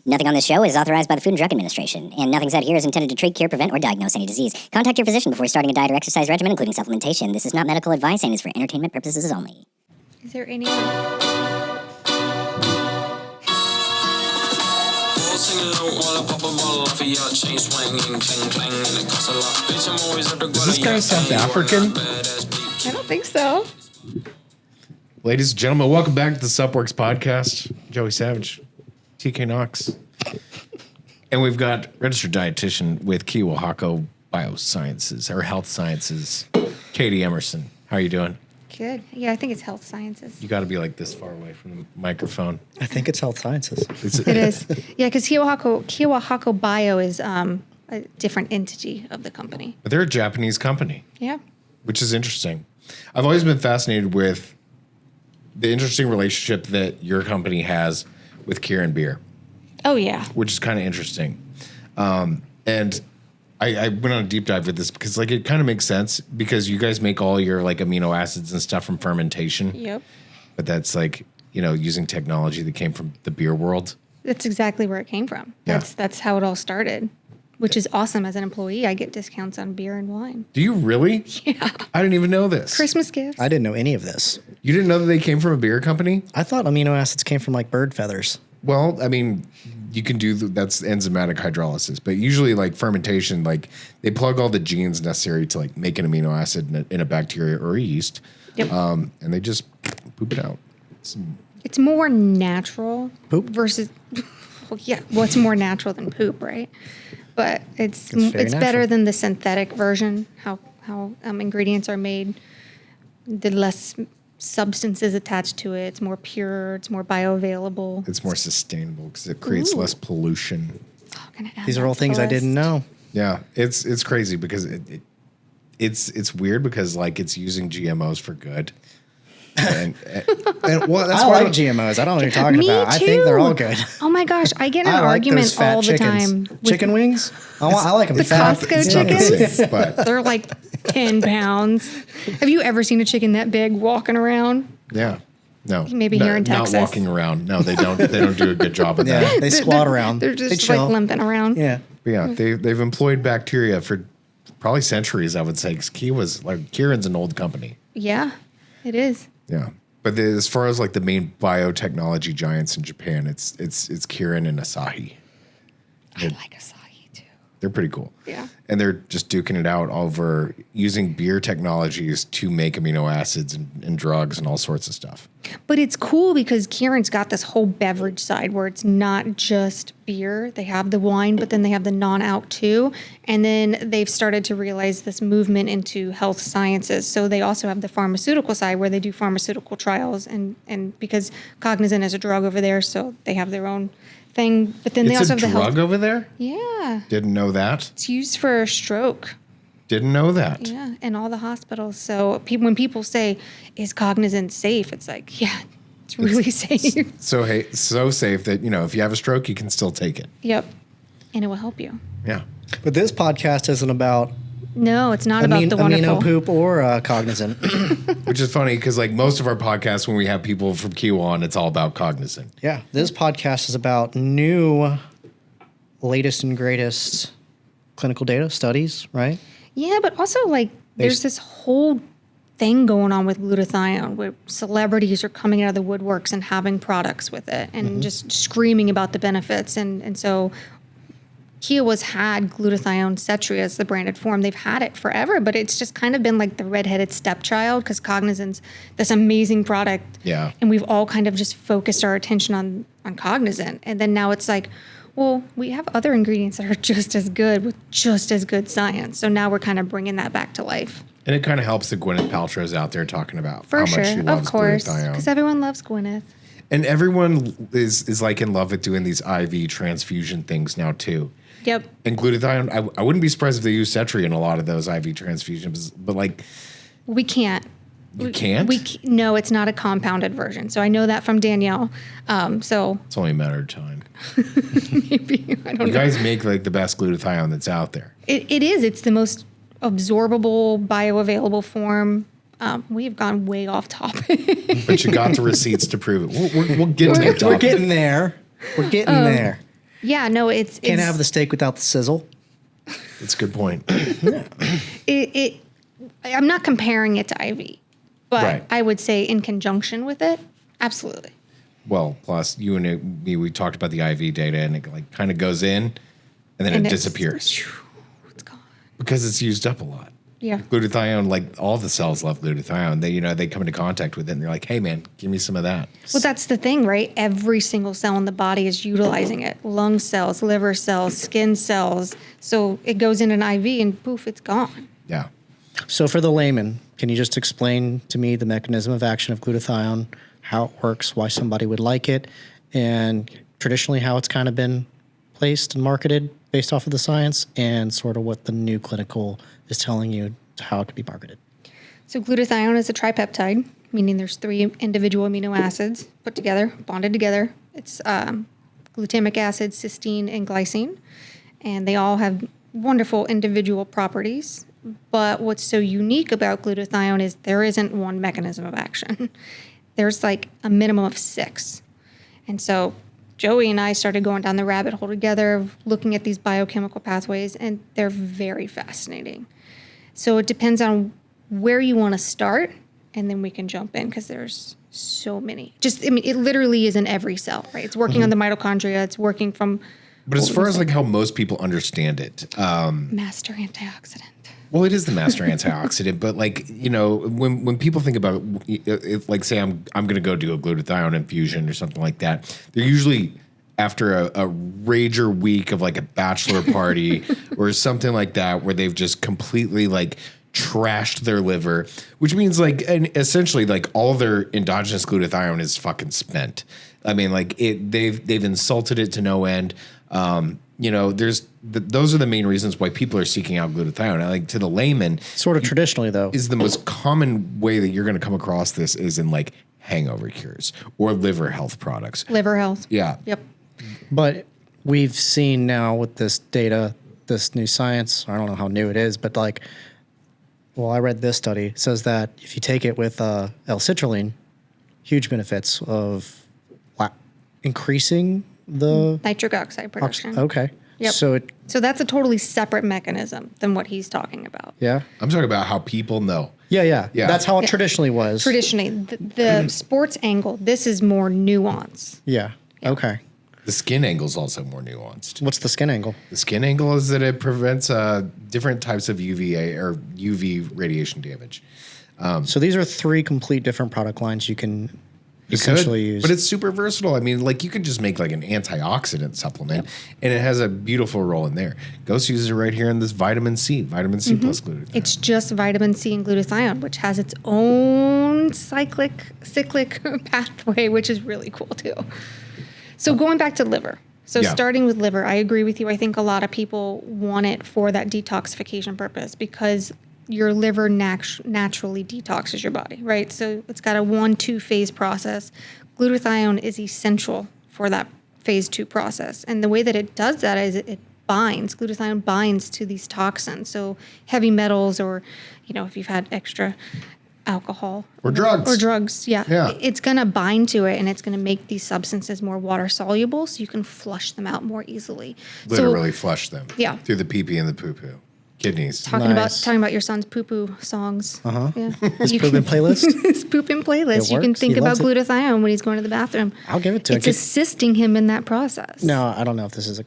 Nothing on this show is authorized by the Food and Drug Administration, and nothing said here is intended to treat, cure, prevent, or diagnose any disease. Contact your physician before starting a diet or exercise regimen, including supplementation. This is not medical advice and is for entertainment purposes only. Is there anyone? Does this guy South African? I don't think so. Ladies and gentlemen, welcome back to the Suppworks podcast. Joey Savage, TK Knox. And we've got registered dietitian with Kiwahako Biosciences, or Health Sciences, Katie Emerson. How are you doing? Good. Yeah, I think it's health sciences. You got to be like this far away from the microphone. I think it's health sciences. It is. Yeah, because Kiwahako Bio is a different entity of the company. But they're a Japanese company. Yeah. Which is interesting. I've always been fascinated with the interesting relationship that your company has with Kirin Beer. Oh, yeah. Which is kind of interesting. And I went on a deep dive with this because like it kind of makes sense because you guys make all your like amino acids and stuff from fermentation. Yep. But that's like, you know, using technology that came from the beer world. That's exactly where it came from. Yeah. That's how it all started, which is awesome. As an employee, I get discounts on beer and wine. Do you really? Yeah. I didn't even know this. Christmas gifts. I didn't know any of this. You didn't know that they came from a beer company? I thought amino acids came from like bird feathers. Well, I mean, you can do that's enzymatic hydrolysis, but usually like fermentation, like they plug all the genes necessary to like make an amino acid in a bacteria or a yeast, Yep. And they just poop it out. It's more natural Poop? versus, well, yeah, what's more natural than poop, right? But it's very better natural. than the synthetic version, how ingredients are made. The less substances attached to it. It's more pure. It's more bioavailable. It's more sustainable because it creates less pollution. Oh, can I add These that are all to things the I didn't list? know. Yeah, it's crazy because it's weird because like it's using GMOs for good. And well, that's I why like GMOs. I don't know what you're talking Me about. I think they're all too. good. Oh my gosh, I get in an I like argument those fat all the chickens. time. with- Chicken wings? I like them The fat. Costco it's not the chickens? same, but They're like 10 pounds. Have you ever seen a chicken that big walking around? yeah. No, Maybe here in Texas. Not walking around. No, they don't. They don't do a good job of that. Yeah, they squat around. They're They just chill. like limping around. Yeah. But yeah, they've employed bacteria for probably centuries. I would say because Kirin's an old company. Yeah, it is. Yeah, but as far as like the main biotechnology giants in Japan, it's Kirin and Asahi. I like acai too. They're pretty cool. Yeah. And they're just duking it out over using beer technologies to make amino acids and drugs and all sorts of stuff. But it's cool because Kieran's got this whole beverage side where it's not just beer. They have the wine, but then they have the non-alc too. And then they've started to realize this movement into health sciences. So they also have the pharmaceutical side where they do pharmaceutical trials and because Cognizant is a drug over there, so they have their own thing. But then they It's also a have the drug health. over there? Yeah. Didn't know that. It's used for stroke. Didn't know that. Yeah, in all the hospitals. So when people say, "Is Cognizant safe?" It's like, yeah, it's really safe. So so safe that, you know, if you have a stroke, you can still take it. Yep, and it will help you. Yeah. But this podcast isn't about No, it's not about the wonderful. amino poop or Cognizant. Which is funny because like most of our podcasts, when we have people from Kiwa on, it's all about Cognizant. Yeah. This podcast is about new, latest and greatest clinical data studies, right? Yeah, but also like there's this whole thing going on with glutathione where celebrities are coming out of the woodworks and having products with it and just screaming about the benefits. And so Kiowa's had glutathione Setria as the branded form. They've had it forever, but it's just kind of been like the redheaded stepchild because Cognizant's this amazing product. Yeah. And we've all kind of just focused our attention on Cognizant. And then now it's like, well, we have other ingredients that are just as good with just as good science. So now we're kind of bringing that back to life. And it kind of helps that Gwyneth Paltrow's out there talking about For how sure, much she loves of course, glutathione. because everyone loves Gwyneth. And everyone is like in love with doing these IV transfusion things now too. Yep. And glutathione, I wouldn't be surprised if they use Setria in a lot of those IV transfusions, but like We can't. you can't. No, it's not a compounded version. So I know that from Danielle. So It's only a matter of time. maybe I don't You know. guys make like the best glutathione that's out there. It is. It's the most absorbable, bioavailable form. We have gone way off topic. But you got the receipts to prove it. We'll get to the topic. We're getting there. We're getting there. Yeah, no, Can't have the steak without the sizzle. That's a good point. I'm not comparing it to IV, but Right. I would say in conjunction with it, absolutely. Well, plus you and me, we talked about the IV data, and it like kind of goes in, and then And it it's- disappears It's gone. because it's used up a lot. Yeah. Glutathione, like all the cells love glutathione. They come into contact with it, and they're like, "Hey, man, give me some of that." Well, that's the thing, right? Every single cell in the body is utilizing it. Lung cells, liver cells, skin cells. So it goes in an IV and poof, it's gone. Yeah. So for the layman, can you just explain to me the mechanism of action of glutathione, how it works, why somebody would like it, and traditionally how it's kind of been placed and marketed based off of the science, and sort of what the new clinical is telling you how it could be marketed? So glutathione is a tripeptide, meaning there's 3 individual amino acids put together, bonded together. It's glutamic acid, cysteine, and glycine. And they all have wonderful individual properties. But what's so unique about glutathione is there isn't one mechanism of action. There's like a minimum of 6. And so Joey and I started going down the rabbit hole together, of looking at these biochemical pathways, and they're very fascinating. So it depends on where you want to start, and then we can jump in because there's so many. It literally is in every cell, right? It's working on the mitochondria. It's working from. But as far as like how most people understand it, Master antioxidant. well, it is the master antioxidant, but like, when people think about it, like say I'm going to go do a glutathione infusion or something like that, they're usually after a rager week of like a bachelor party or something like that, where they've just completely like trashed their liver, which means like, and essentially like all their endogenous glutathione is fucking spent. I mean, like they've insulted it to no end. Those are the main reasons why people are seeking out glutathione. Like to the layman, Sort of traditionally, though. is the most common way that you're going to come across this is in like hangover cures or liver health products. Liver health. Yeah. Yep. But we've seen now with this data, this new science, I don't know how new it is, but like, well, I read this study, it says that if you take it with L-citrulline, huge benefits of increasing the Nitric oxide production. Okay. Yep. So that's a totally separate mechanism than what he's talking about. yeah. I'm talking about how people know. Yeah. Yeah. That's how it Yeah. traditionally was. Traditionally, the sports angle, this is more nuance. Yeah. Okay. The skin angle is also more nuanced. What's the skin angle? The skin angle is that it prevents different types of UVA or UV radiation damage. So these are 3 complete different product lines you can You essentially could, use. but it's super versatile. I mean, like you could just make like an antioxidant supplement, and it has a beautiful role in there. Ghost uses it right here in this vitamin C plus glutathione. It's just vitamin C and glutathione, which has its own cyclic pathway, which is really cool too. So going back to liver. So Yeah. starting with liver, I agree with you. I think a lot of people want it for that detoxification purpose because your liver naturally detoxes your body, right? So it's got a 1-2 phase process. Glutathione is essential for that phase 2 process. And the way that it does that is glutathione binds to these toxins. So heavy metals or, if you've had extra alcohol. Or drugs. Yeah. Yeah. It's going to bind to it and it's going to make these substances more water soluble so you can flush them out more easily. Literally flush them. Yeah. Through the pee-pee and the poo-poo. Kidneys. Talking Nice. about your son's poo-poo songs. Uh-huh. Yeah. His poop and playlist? His poop and playlist. It You can works. think He about loves it. glutathione when he's going to the bathroom. I'll give it to him. It's assisting him in that process. No, I don't know if this is a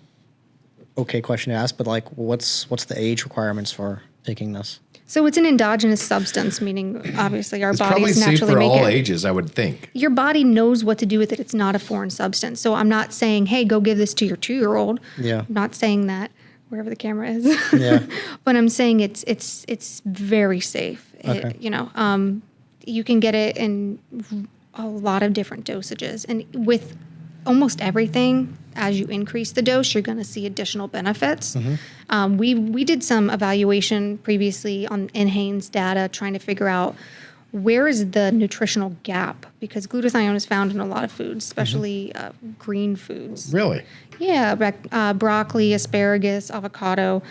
okay question to ask, but like, what's the age requirements for taking this? So it's an endogenous substance, meaning obviously our It's probably bodies safe naturally for make all it. ages, I would think. Your body knows what to do with it. It's not a foreign substance. So I'm not saying, hey, go give this to your 2-year-old. Yeah. I'm not saying that, wherever the camera is. Yeah. But I'm saying it's very safe. Okay. You can get it in a lot of different dosages. And with almost everything, as you increase the dose, you're going to see additional benefits. Mm-hmm. We did some evaluation previously on NHANES data, trying to figure out where is the nutritional gap, because glutathione is found in a lot of foods, especially green foods. Really? Yeah, broccoli, asparagus, avocado.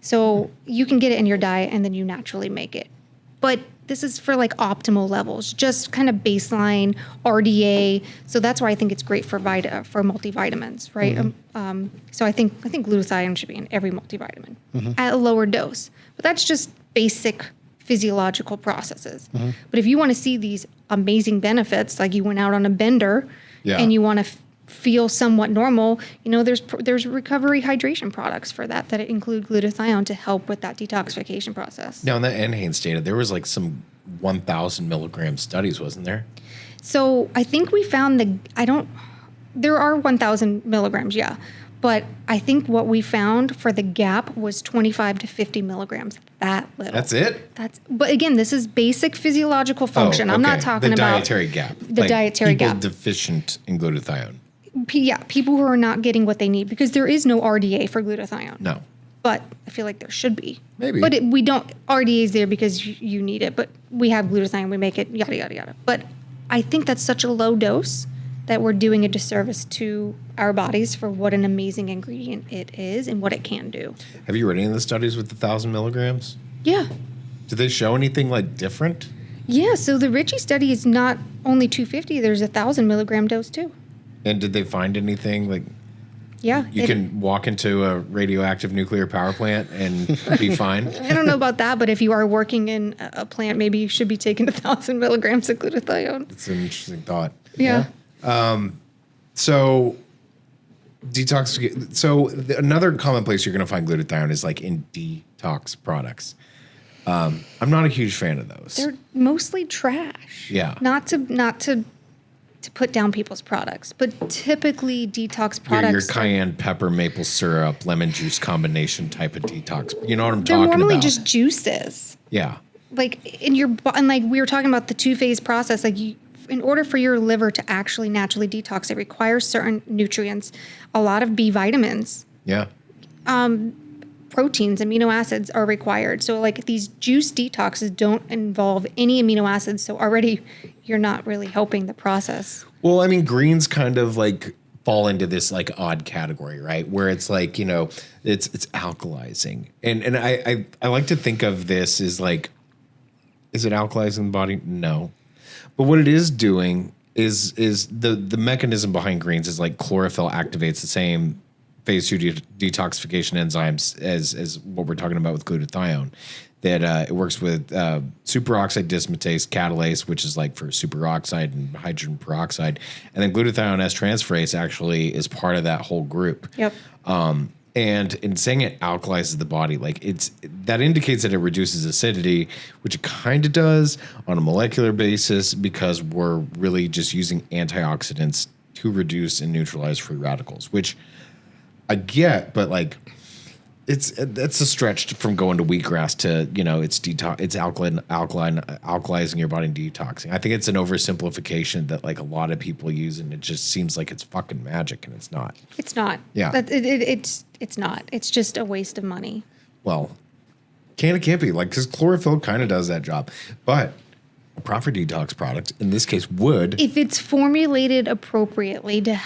So you can get it in your diet and then you naturally make it. But this is for like optimal levels, just kind of baseline RDA. So that's why I think it's great for multivitamins, right? So I think glutathione should be in every multivitamin at a lower dose. But that's just basic physiological processes. But if you want to see these amazing benefits, like you went out on a bender and you want to feel somewhat normal, there's recovery hydration products for that include glutathione to help with that detoxification process. Now, in that NHANES data, there was like some 1,000 milligram studies, wasn't there? So I think we found there are 1,000 milligrams, yeah. But I think what we found for the gap was 25 to 50 milligrams. That little. That's it? But again, this is basic physiological function. Oh, okay. I'm not talking about the dietary gap. The dietary people gap. Deficient in glutathione. People who are not getting what they need, because there is no RDA for glutathione. No. But I feel like there should be. Maybe. But we don't. RDA is there because you need it. But we have glutathione. We make it. Yada yada yada. But I think that's such a low dose that we're doing a disservice to our bodies for what an amazing ingredient it is and what it can do. Have you read any of the studies with the 1,000 milligrams? Yeah. Did they show anything like different? Yeah. So the Ritchie study is not only 250. There's 1,000 milligram dose too. And did they find anything like? Yeah. You can walk into a radioactive nuclear power plant and be fine? I don't know about that, but if you are working in a plant, maybe you should be taking 1,000 milligrams of glutathione. It's an interesting thought. Yeah. So detox. So another common place you're going to find glutathione is like in detox products. I'm not a huge fan of those. They're mostly trash. Yeah. Not to put down people's products, but typically detox products. Your cayenne pepper, maple syrup, lemon juice combination type of detox. You know what I'm They're talking about? normally just juices. Yeah. Like and like we were talking about the 2-phase process, like in order for your liver to actually naturally detox, it requires certain nutrients, a lot of B vitamins. Yeah. Proteins, amino acids are required. So like these juice detoxes don't involve any amino acids. So already you're not really helping the process. Well, I mean, greens kind of like fall into this like odd category, right? Where it's like, it's alkalizing. And I like to think of this as like, is it alkalizing the body? No. But what it is doing is the mechanism behind greens is like chlorophyll activates the same phase 2 detoxification enzymes as what we're talking about with glutathione. That it works with superoxide dismutase catalase, which is like for superoxide and hydrogen peroxide, and then glutathione S-transferase actually is part of that whole group. Yep. And in saying it alkalizes the body, like that indicates that it reduces acidity, which it kind of does on a molecular basis because we're really just using antioxidants to reduce and neutralize free radicals, which I get, but like that's a stretch from going to wheatgrass to it's alkalizing your body and detoxing. I think it's an oversimplification that like a lot of people use, and it just seems like it's fucking magic, and it's not. It's not. Yeah. It's not. It's just a waste of money. Well, can't be like because chlorophyll kind of does that job, but a proper detox product in this case would. If it's formulated appropriately to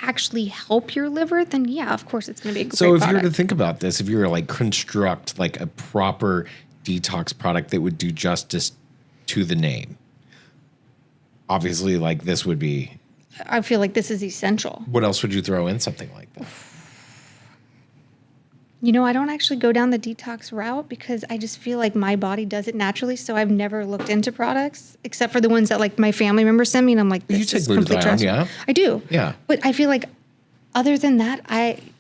actually help your liver, then yeah, of course it's going to be a great So if product. you were to think about this, if you were to like construct like a proper detox product that would do justice to the name, obviously like this would be. I feel like this is essential. What else would you throw in something like that? I don't actually go down the detox route because I just feel like my body does it naturally. So I've never looked into products except for the ones that like my family members send me, and I'm like, You take glutathione, yeah? I do. Yeah. But I feel like other than that,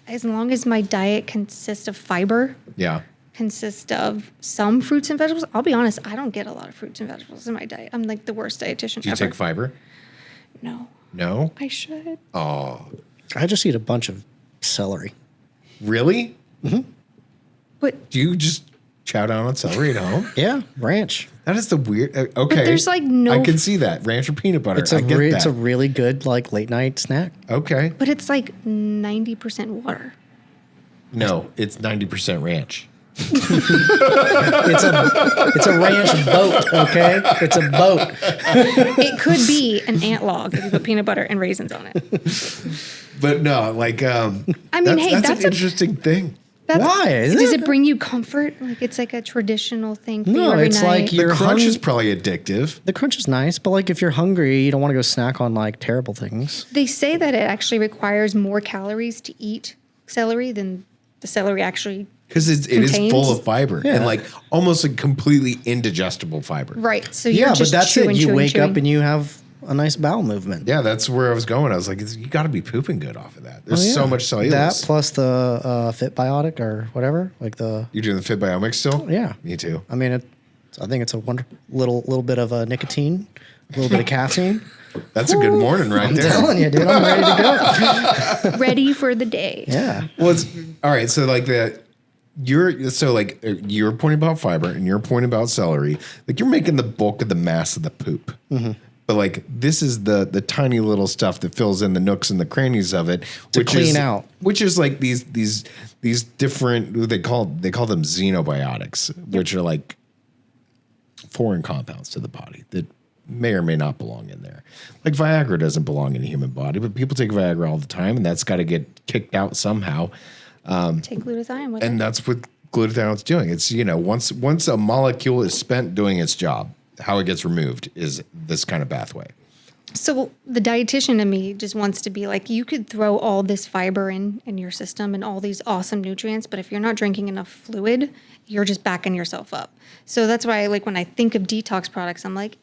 as long as my diet consists of fiber, Yeah. consists of some fruits and vegetables. I'll be honest, I don't get a lot of fruits and vegetables in my diet. I'm like the worst dietitian Do you ever. take fiber? No, No. I should. Oh, I just eat a bunch of celery. really? But Do you just chow down on celery at home? Yeah, ranch. That is the weird. Okay, there's, like, no I can see that ranch or peanut butter. It's I get that. it's a really good like late night snack. Okay. but it's like 90% water. No, it's 90% ranch. It's a ranch boat, okay? It's a boat. It could be an ant log if you put peanut butter and raisins on it. But no, like I mean, that's hey, that's an interesting thing. Why? Does it bring you comfort? Like it's like a traditional thing for you No, every it's night? like The you're crunch is probably addictive. The crunch is nice, but like if you're hungry, you don't want to go snack on like terrible things. They say that it actually requires more calories to eat celery than the celery actually. Because it is Contains? full of fiber Yeah. and like almost a completely indigestible fiber. Right. So you're Yeah, just but that's chewing, it. You chewing, wake chewing. up and you have a nice bowel movement. Yeah, that's where I was going. I was like, you got to be pooping good off of that. There's Oh, yeah. so much cellulose. That plus the Fit Biotic or whatever, like the You doing the Fit Biomics still? yeah. Me too. I mean, I think it's a little bit of nicotine, a little bit of caffeine. That's a good morning right I'm there. telling you, dude, I'm ready to go. ready for the day. Yeah. Well, it's all right. So like you're pointing about fiber and you're pointing about celery. Like you're making the bulk of the mass of the poop. Mm-hmm. But like this is the tiny little stuff that fills in the nooks and the crannies of it To clean out. which is like these different they call them xenobiotics, which are like foreign compounds to the body that may or may not belong in there. Like Viagra doesn't belong in a human body, but people take Viagra all the time, and that's got to get kicked out somehow. Take glutathione with And it. that's what glutathione's doing. It's, once a molecule is spent doing its job, how it gets removed is this kind of pathway. So the dietitian in me just wants to be like, you could throw all this fiber in your system and all these awesome nutrients, but if you're not drinking enough fluid, you're just backing yourself up. So that's why, like, when I think of detox products, I'm like,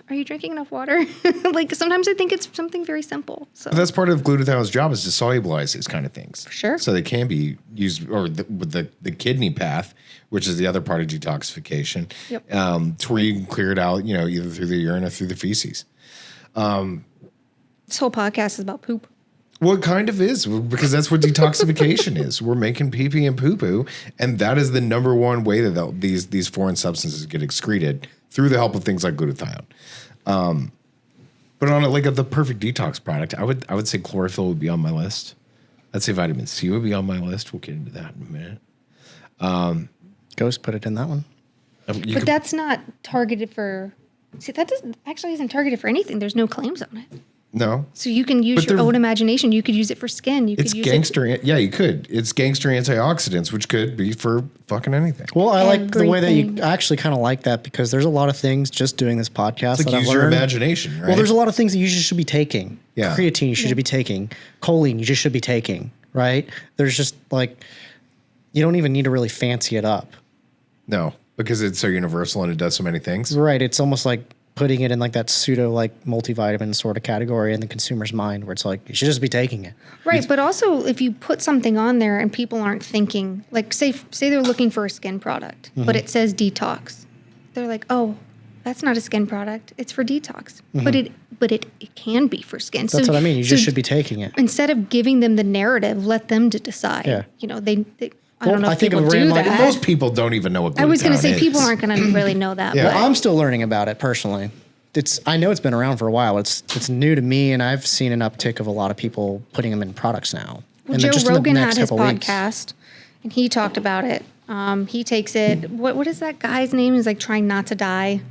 are you drinking enough water? Like, sometimes I think it's something very simple. So But that's part of glutathione job, is to solubilize these kind of things. For sure. So they can be used, or with the kidney path, which is the other part of detoxification, Yep. to where you can clear it out, either through the urine or through the feces. this whole podcast is about poop. Well, it kind of is, because that's what detoxification is. We're making pee-pee and poo-poo, and that is the number one way that these foreign substances get excreted, through the help of things like glutathione. But on the perfect detox product, I would say chlorophyll would be on my list. I'd say vitamin C would be on my list. We'll get into that in a minute. Ghost put it in that one. But that's not targeted for. See, that actually isn't targeted for anything. There's no claims on it. No. So you can use But your they're- own imagination. You could use it for skin. You It's could use gangster. Yeah, you could. It's gangster antioxidants, which could be for fucking anything. Well, I like the way that you Everything. I actually kind of like that, because there's a lot of things just doing this podcast It's like that I've use your learned. imagination, right? Well, there's a lot of things that you just should be taking. Yeah. Creatine you should be taking. Choline you just should be taking, right? There's just like, you don't even need to really fancy it up. No, because it's so universal and it does so many things. Right. It's almost like putting it in like that pseudo like multivitamin sort of category in the consumer's mind, where it's like, you should just be taking it. Right, but also if you put something on there and people aren't thinking, like say they're looking for a skin product, but it says detox, they're like, oh, that's not a skin product; it's for detox. But it can be for skin. That's what I mean. You just should be taking it. Instead of giving them the narrative, let them to decide. Yeah. They I don't know I if think people of do Rand like- that. Most people don't even know what glutathione I was going to say is. people aren't going to really know that. Yeah. but Well, I'm still learning about it personally. I know it's been around for a while. It's new to me, and I've seen an uptick of a lot of people putting them in products now. Well, And Joe just in the Rogan next had his couple weeks. podcast, and he talked about it. He takes it. What is that guy's name? He's like trying not to die.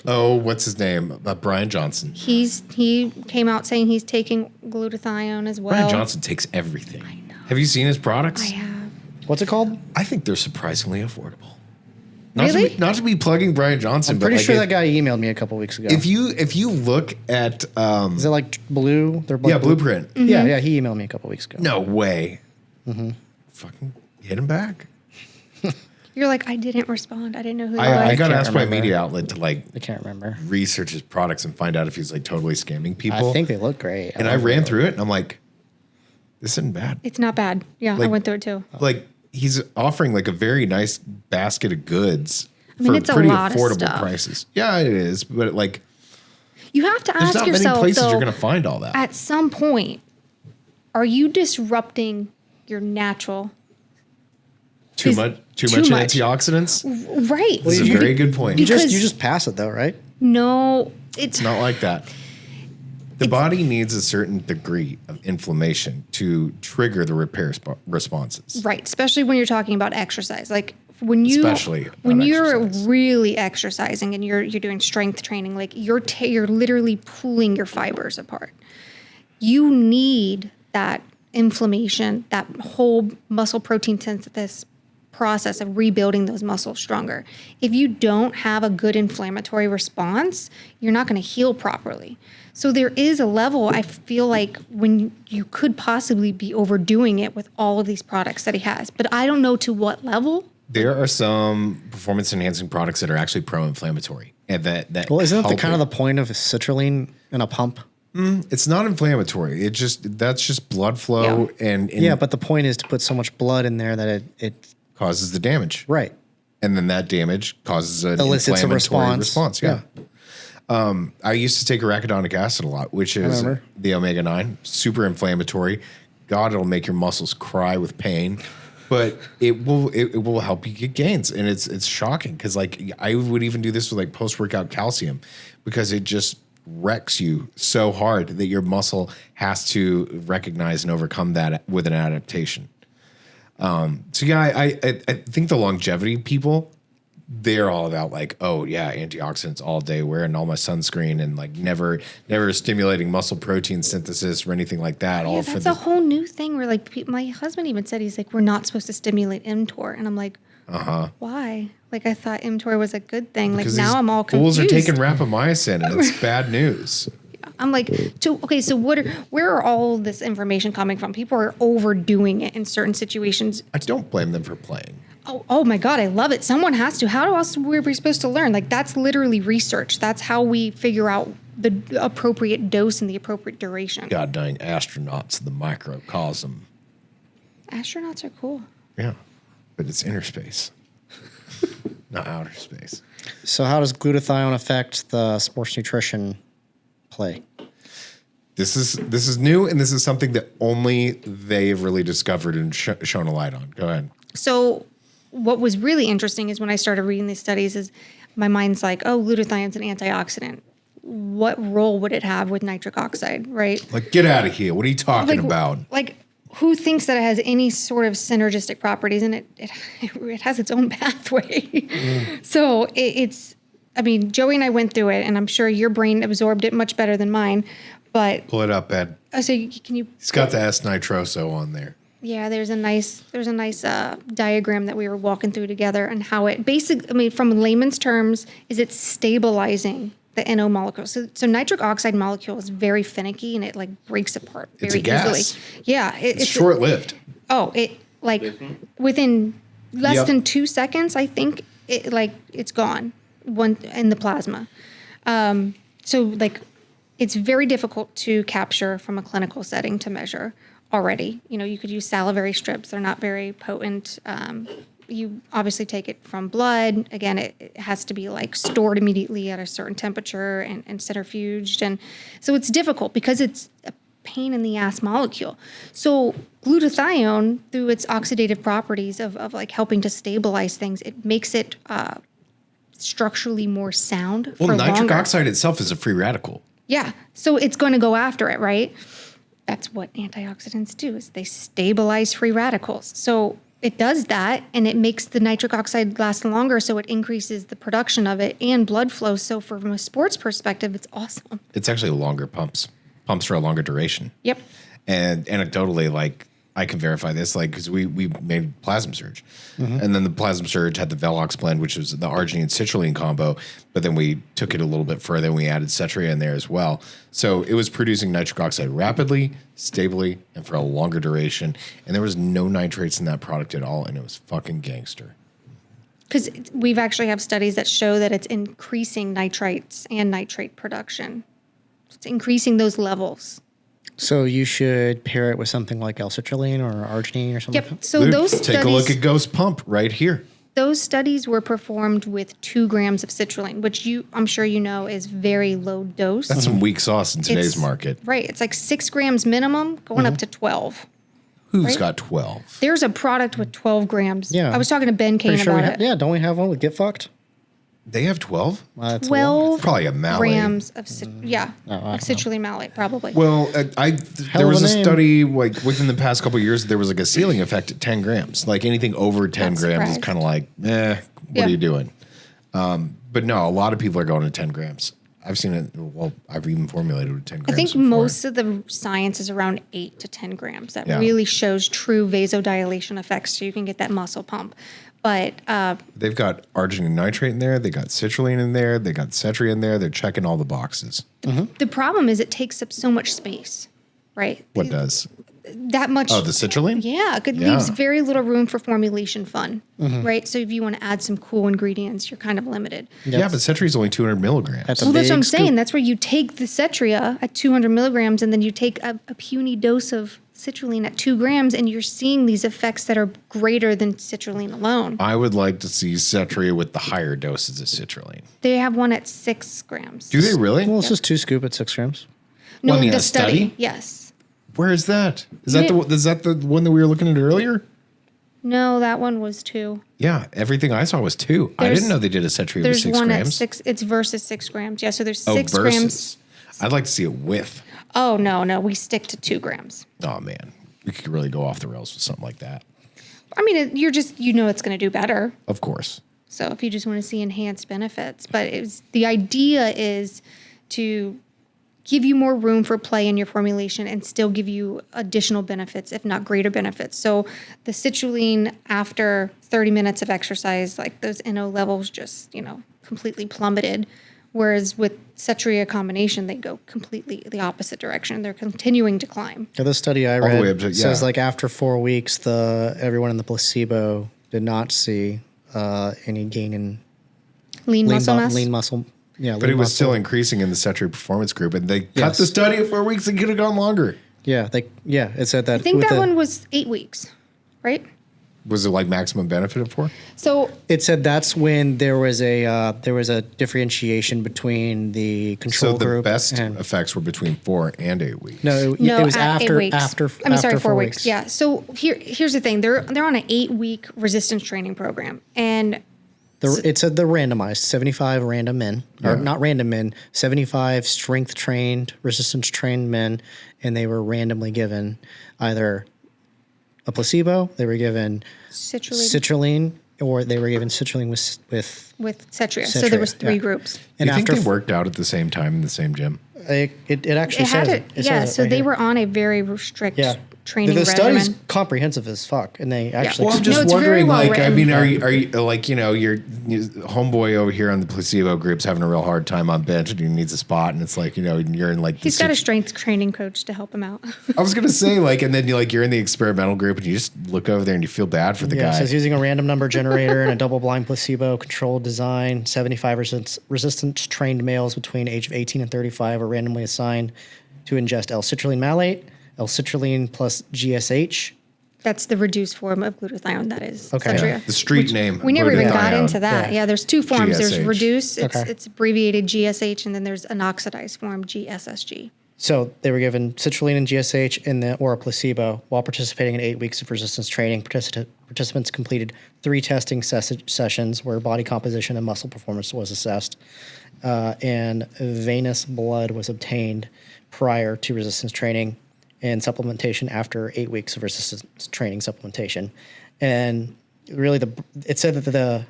Oh, what's his name? Brian Johnson. He came out saying he's taking glutathione as well. Brian Johnson takes everything. Have you seen his products? I have. What's it called? I think they're surprisingly affordable. Really? Not to be plugging Brian Johnson, I'm pretty but sure like that guy emailed me a couple weeks ago. if you look at Is it like blue? They're like Blueprint. Mm-hmm. Yeah, he emailed me a couple weeks ago. No way. Fucking hit him back. You're like, I didn't respond. I didn't know who he I was. got can't asked by a remember. media outlet to like I can't remember. research his products and find out if he's like totally scamming people. I think they look great. and I ran through it and I'm like, this isn't bad. It's not bad. Yeah, I Like- went through it too. Like he's offering like a very nice basket of goods mean, for it's a pretty lot of affordable stuff. prices. Yeah, it is, but like You have to there's ask not many yourself, places though, you're going to find all that. at some point, are you disrupting your natural? Too is much too much. antioxidants. Right. This is a very good point. you because- just pass it though, right? No, it's It's not like that. The body needs a certain degree of inflammation to trigger the repair responses. right, especially when you're talking about exercise. Like when Especially when on you're exercise. really exercising and you're doing strength training, like you're literally pulling your fibers apart. You need that inflammation, that whole muscle protein synthesis process of rebuilding those muscles stronger. If you don't have a good inflammatory response, you're not going to heal properly. So there is a level, I feel like, when you could possibly be overdoing it with all of these products that he has. But I don't know to what level. There are some performance enhancing products that are actually pro-inflammatory, and that Well, isn't that help kind of it. the point of citrulline in a pump? It's not inflammatory. That's just blood flow, and Yeah, but the point is to put so much blood in there that it causes the damage, right. and then that damage causes an Elicits a inflammatory response. Yeah. I used to take arachidonic acid a lot, which is remember. the omega-9, super inflammatory. God, it'll make your muscles cry with pain, but it will help you get gains, and it's shocking because like I would even do this with like post-workout calcium because it just wrecks you so hard that your muscle has to recognize and overcome that with an adaptation. So yeah, I think the longevity people, they're all about like, oh yeah, antioxidants all day, wearing all my sunscreen and like never stimulating muscle protein synthesis or anything like that. Yeah, All for that's the a whole new thing where like my husband even said, he's like, we're not supposed to stimulate mTOR. And I'm like, why? Like I thought mTOR was a good thing. Like because now these I'm all fools confused. are taking rapamycin and it's bad news. I'm like, okay, so where are all this information coming from? People are overdoing it in certain situations. I don't blame them for playing. Oh my God, I love it. Someone has to. How else were we supposed to learn? Like that's literally research. That's how we figure out the appropriate dose and the appropriate duration. God dang astronauts, the microcosm. Astronauts are cool. Yeah, but it's inner space, not outer space. So how does glutathione affect the sports nutrition play? This is new, and this is something that only they have really discovered and shown a light on. Go ahead. So what was really interesting is when I started reading these studies is my mind's like, oh, glutathione's an antioxidant. What role would it have with nitric oxide, right? Like, get out of here. What are you talking about? Like, who thinks that it has any sort of synergistic properties? And it has its own pathway. So it's, I mean, Joey and I went through it, and I'm sure your brain absorbed it much better than mine. But Pull it up, Ed. can you? He's got the S-nitroso on there. Yeah, there's a nice diagram that we were walking through together, and how it basically, I mean, from layman's terms, is it's stabilizing the NO molecule. So nitric oxide molecule is very finicky, and it like breaks apart very It's a gas. easily. Yeah, It's short-lived. it like within less Yep. than 2 seconds, I think it's gone in the plasma. So like it's very difficult to capture from a clinical setting to measure already. You know, you could use salivary strips. They're not very potent. You obviously take it from blood. Again, it has to be like stored immediately at a certain temperature and centrifuged. And so it's difficult because it's a pain in the ass molecule. So glutathione, through its oxidative properties of like helping to stabilize things, it makes it structurally more sound Well, for nitric longer. oxide itself is a free radical. Yeah. So it's going to go after it, right? That's what antioxidants do, is they stabilize free radicals. So it does that, and it makes the nitric oxide last longer, so it increases the production of it and blood flow. So from a sports perspective, it's awesome. It's actually longer pumps for a longer duration. Yep. And anecdotally, like I can verify this, like because we made Plasma Surge, and then the Plasma Surge had the Velox blend, which was the arginine citrulline combo, but then we took it a little bit further and we added Setria in there as well. So it was producing nitric oxide rapidly, stably, and for a longer duration. And there was no nitrates in that product at all, and it was fucking gangster. Because we've actually have studies that show that it's increasing nitrites and nitrate production. It's increasing those levels. So you should pair it with something like L-citrulline or arginine or something. Yep. So Luke, those take studies, a look at Ghost Pump right here. those studies were performed with 2 grams of citrulline, which I'm sure you know is very low dose. That's some weak sauce in today's It's- market. Right. It's like 6 grams minimum, going up to 12. Who's right? got 12? There's a product with 12 grams. Yeah. I was talking to Ben Kane Pretty sure we about have, it. yeah, don't we have one with Get Fucked? They have 12? That's a lot. 12 Probably a malate. grams of like citrulline malate, probably. Well, there was of a a name. study like within the past couple of years. There was like a ceiling effect at 10 grams. Like anything over 10 Not grams is surprised. kind of like, what Yeah. are you doing? But no, a lot of people are going to 10 grams. I've seen it. Well, I've even formulated with 10 grams. I think before. most of the science is around 8 to 10 grams. That Yeah. really shows true vasodilation effects, so you can get that muscle pump. But They've got arginine nitrate in there. They got citrulline in there. They got Setria in there. They're checking all the boxes. the problem is it takes up so much space, right? What does? That much. Oh, the citrulline? Yeah, it leaves very little room for formulation fun, right? So if you want to add some cool ingredients, you're kind of limited. Yeah, but Setria is only 200 milligrams. That's a Well, that's what big I'm scoop. saying. That's where you take the Setria at 200 milligrams, and then you take a puny dose of citrulline at 2 grams, and you're seeing these effects that are greater than citrulline alone. I would like to see Setria with the higher doses of citrulline. They have one at 6 grams. Do they really? Well, it's just 2 scoop at 6 grams. No, Well, I mean, the a study? Yes. Where is that? Is You that the one that we were looking at earlier? No, that one was 2. Yeah, everything I saw was 2. I There's- didn't know they did a Setria with There's 6 one grams. at 6. It's versus 6 grams. Yeah, so there's Oh, 6 grams. versus. I'd like to see it with. Oh, no. We stick to 2 grams. Oh man, we could really go off the rails with something like that. I mean, you know it's going to do better. Of course. So if you just want to see enhanced benefits, but the idea is to give you more room for play in your formulation and still give you additional benefits, if not greater benefits. So the citrulline after 30 minutes of exercise, like those NO levels just, completely plummeted. Whereas with Setria combination, they go completely the opposite direction. They're continuing to climb. Yeah, the study I the read way up to- says yeah. like after 4 weeks, everyone in the placebo did not see any gain in Lean muscle mass. lean muscle. Yeah, But it was still increasing in the Setria performance group, and they cut Yes. the study at 4 weeks and could have gone longer. it said that. I think with that the- one was 8 weeks, right? Was it like maximum benefit for? So It said that's when there was a differentiation between the control So the group best and effects were between 4 and 8 weeks. no, No, it was at 8 after weeks. after. I mean, sorry, after 4 weeks. Yeah. So here's the thing: they're on an 8-week resistance training program, and It said the randomized 75 random men, or not random men, 75 strength trained, resistance trained men, and they were randomly given either a placebo, they were given citrulline, or they were given citrulline with Setria. So there was 3 yeah. groups. Do and you think after they worked out at the same time in the same gym? it actually It had says it. it. It Yeah. says it So right they here. were on a very strict training The study's regimen. comprehensive as fuck, and they actually Well, I'm No, just it's very wondering, well like, I written. mean, are you like, your homeboy over here on the placebo group's having a real hard time on bench and he needs a spot, and it's like, you're in like. He's got a strength training coach to help him out. I was gonna say like, and then you're in the experimental group and you just look over there and you feel bad for the it guy. says using a random number generator and a double-blind placebo-controlled design, 75 resistance-trained males between age of 18 and 35 were randomly assigned to ingest L-citrulline malate, L-citrulline plus GSH. That's the reduced form of glutathione. That is Okay. Setria. The street name. We never even got glutathione. into that. Yeah, there's 2 forms. There's GSH. reduced, Okay. it's abbreviated GSH, and then there's an oxidized form, GSSG. So they were given citrulline and GSH or a placebo while participating in 8 weeks of resistance training. Participants completed 3 testing sessions where body composition and muscle performance was assessed, and venous blood was obtained prior to resistance training and supplementation after 8 weeks of resistance training supplementation. And really, it said that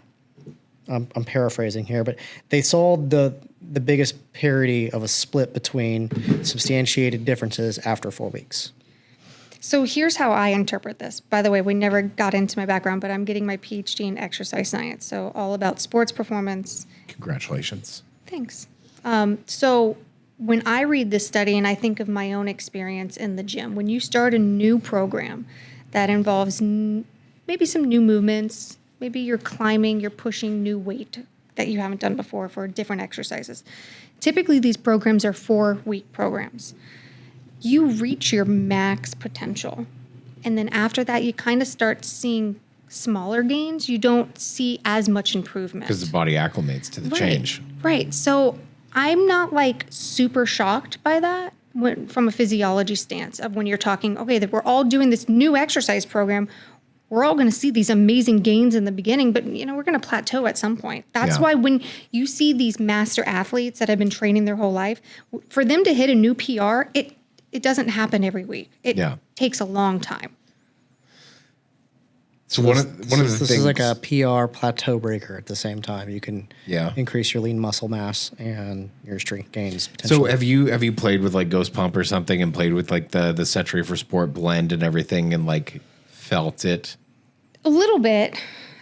I'm paraphrasing here, but they saw the biggest parity of a split between substantiated differences after 4 weeks. So here's how I interpret this. By the way, we never got into my background, but I'm getting my PhD in exercise science, so all about sports performance. Congratulations. Thanks. So when I read this study and I think of my own experience in the gym, when you start a new program that involves maybe some new movements, maybe you're climbing, you're pushing new weight that you haven't done before for different exercises. Typically, these programs are 4-week programs. You reach your max potential. And then after that, you kind of start seeing smaller gains. You don't see as much improvement. Because the body acclimates to the change. Right. So I'm not like super shocked by that from a physiology stance of when you're talking, okay, that we're all doing this new exercise program. We're all going to see these amazing gains in the beginning, but we're going to plateau at some point. That's Yeah. why when you see these master athletes that have been training their whole life, for them to hit a new PR, it doesn't happen every week. It Yeah. takes a long time. So one of the This things is like a PR plateau breaker at the same time. You can Yeah. increase your lean muscle mass and your strength gains So potentially. have you played with like Ghost Pump or something and played with like the Setria for Sport blend and everything and like felt it? A little bit.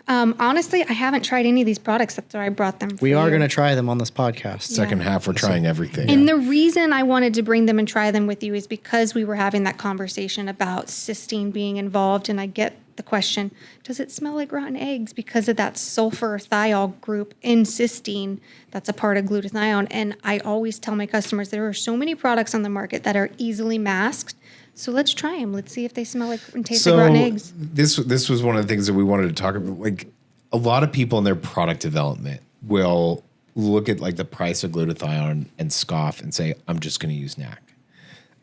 Honestly, I haven't tried any of these products. That's why I brought them. we are you. going to try them on this podcast. Second half, we're trying everything. And the reason I wanted to bring them and try them with you is because we were having that conversation about cysteine being involved. And I get the question, does it smell like rotten eggs because of that sulfur thiol group in cysteine that's a part of glutathione? And I always tell my customers there are so many products on the market that are easily masked. So let's try them. Let's see if they smell like and taste like rotten eggs. This was one of the things that we wanted to talk about. Like a lot of people in their product development will look at like the price of glutathione and scoff and say, I'm just going to use NAC.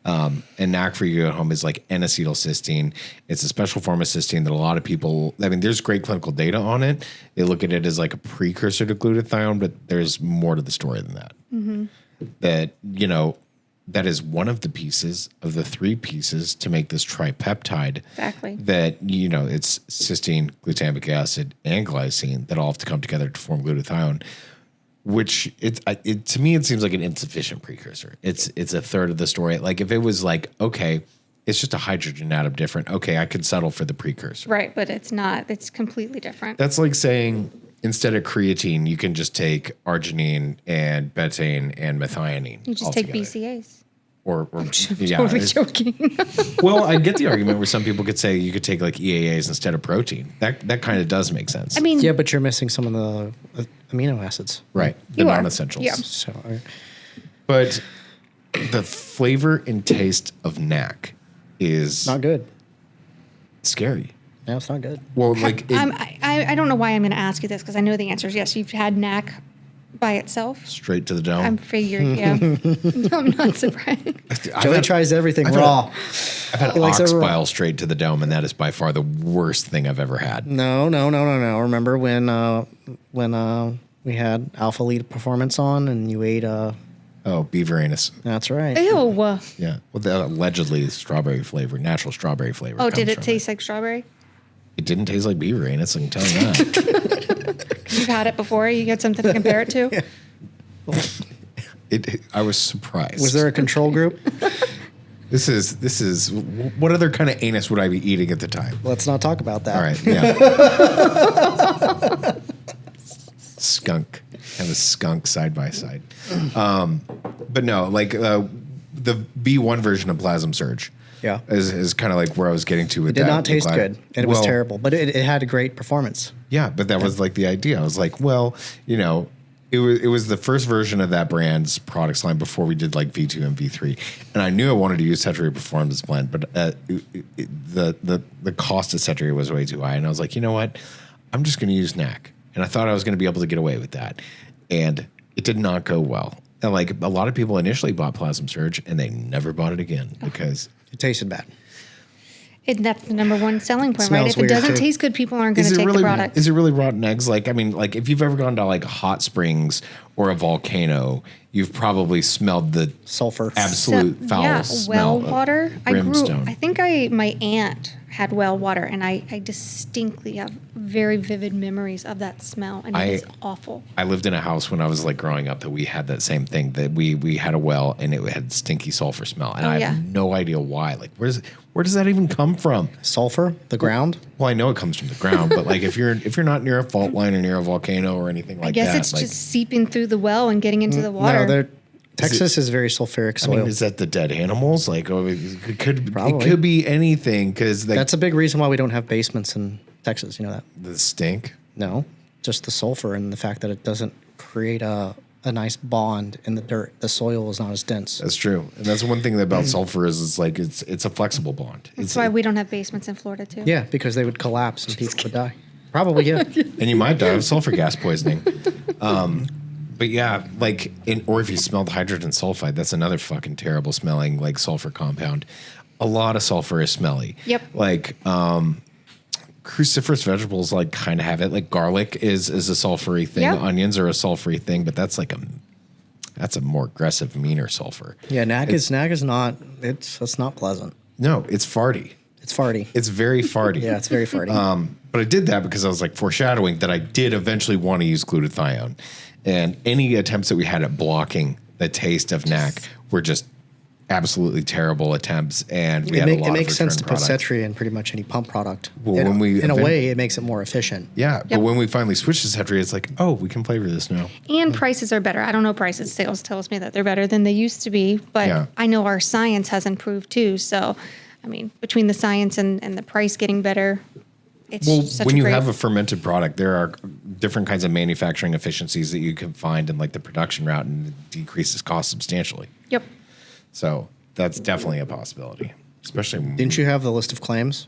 And NAC for you at home is like N-acetylcysteine. It's a special form of cysteine that a lot of people, I mean, there's great clinical data on it. They look at it as like a precursor to glutathione, but there's more to the story than that. That, you know, that is one of the pieces of the three pieces to make this tripeptide. Exactly. That, you know, it's cysteine, glutamic acid, and glycine that all have to come together to form glutathione, which it to me, it seems like an insufficient precursor. It's a third of the story. Like if it was like, okay, it's just a hydrogen atom different. Okay, I could settle for the precursor. Right, but it's not. It's completely different. That's like saying instead of creatine, you can just take arginine and betaine and methionine. You just altogether. take BCAs. Or yeah. Totally joking. Well, I get the argument where some people could say you could take like EAAs instead of protein. That kind of does make sense. I mean, Yeah, but you're missing some of the amino acids. right. The You are. non-essentials. Yeah. So But the flavor and taste of NAC is not good. scary. No, it's not good. Well, like I don't know why I'm going to ask you this because I know the answer is yes. You've had NAC by itself. straight to the dome. I'm figured, yeah. I'm not surprised. Joey tries everything raw. I've had He likes ox it raw. bile straight to the dome, and that is by far the worst thing I've ever had. No. Remember when we had Alpha Lead Performance on and you ate Oh, beaver anus. that's right. Ew. Yeah. Well, that allegedly is strawberry flavor, natural strawberry flavor. Oh, did comes it from taste like strawberry? It didn't taste like beaver anus, I can tell you that. You've had it before. You got something to compare it to. I was surprised. Was there a control group? This is what other kind of anus would I be eating at the time? Let's not talk about that. All right, yeah. Skunk. Have a skunk side by side. But no, like the V1 version of Plasm Surge. Yeah. Is kind of like where I was getting to with It did that. not taste good, and it was Well, terrible, but it had a great performance. Yeah, but that was like the idea. I was like, well, you know, it was the first version of that brand's products line before we did like V2 and V3, and I knew I wanted to use Setria Performance Blend, but the cost of Setria was way too high, and I was like, you know what, I'm just going to use NAC, and I thought I was going to be able to get away with that, and it did not go well. And like a lot of people initially bought Plasm Surge, and they never bought it again because It tasted bad. And that's the number one selling point, right? Smells If it weird, doesn't too. taste good, people aren't going to take the product. Is it really rotten eggs? Like, I mean, like if you've ever gone to like a hot springs or a volcano, you've probably smelled the Sulfur. absolute foul smell well of water. brimstone. I think my aunt had well water, and I distinctly have very vivid memories of that smell, and it is awful. I lived in a house when I was like growing up that we had that same thing, that we had a well and it had stinky sulfur smell, and I have no idea why. Like, where does that even come from? Sulfur, the ground. Well, I know it comes from the ground, but like if you're not near a fault line or near a volcano or anything like that, I guess it's like, just seeping through the well and getting into the water. No, Texas is very sulfuric I soil. mean, is that the dead animals? Like, oh, it Probably. could be anything because That's a big reason why we don't have basements in Texas. You know that? the stink. No, just the sulfur and the fact that it doesn't create a nice bond in the dirt. The soil is not as dense. That's true, and that's one thing about sulfur is it's like it's a flexible bond. That's why we don't have basements in Florida, too. Yeah, because they would collapse and people would die. Probably, yeah. and you might die of sulfur gas poisoning. But yeah, like, or if you smelled hydrogen sulfide, that's another fucking terrible smelling like sulfur compound. A lot of sulfur is smelly. Yep. Like cruciferous vegetables like kind of have it. Like garlic is a sulfury thing. Yep. Onions are a sulfury thing, but that's a more aggressive, meaner sulfur. Yeah, nag is not. It's not pleasant. No, it's farty. It's farty. It's very farty. Yeah, it's very farty. But I did that because I was like foreshadowing that I did eventually want to use glutathione. And any attempts that we had at blocking the taste of NAC were just absolutely terrible attempts. And we had a lot It makes of sense to put products. Setria in pretty much any pump product. Well, when we in a event- way, it makes it more efficient. Yeah, but when we finally switched to Setria, it's like, oh, we can flavor this now. And prices are better. I don't know prices. Sales tells me that they're better than they used to be, but Yeah. I know our science has improved too. So, I mean, between the science and the price getting better, it's Well, such when a you great, have a fermented product, there are different kinds of manufacturing efficiencies that you can find in like the production route, and it decreases cost substantially. Yep. So that's definitely a possibility, especially when Didn't you have the list of claims?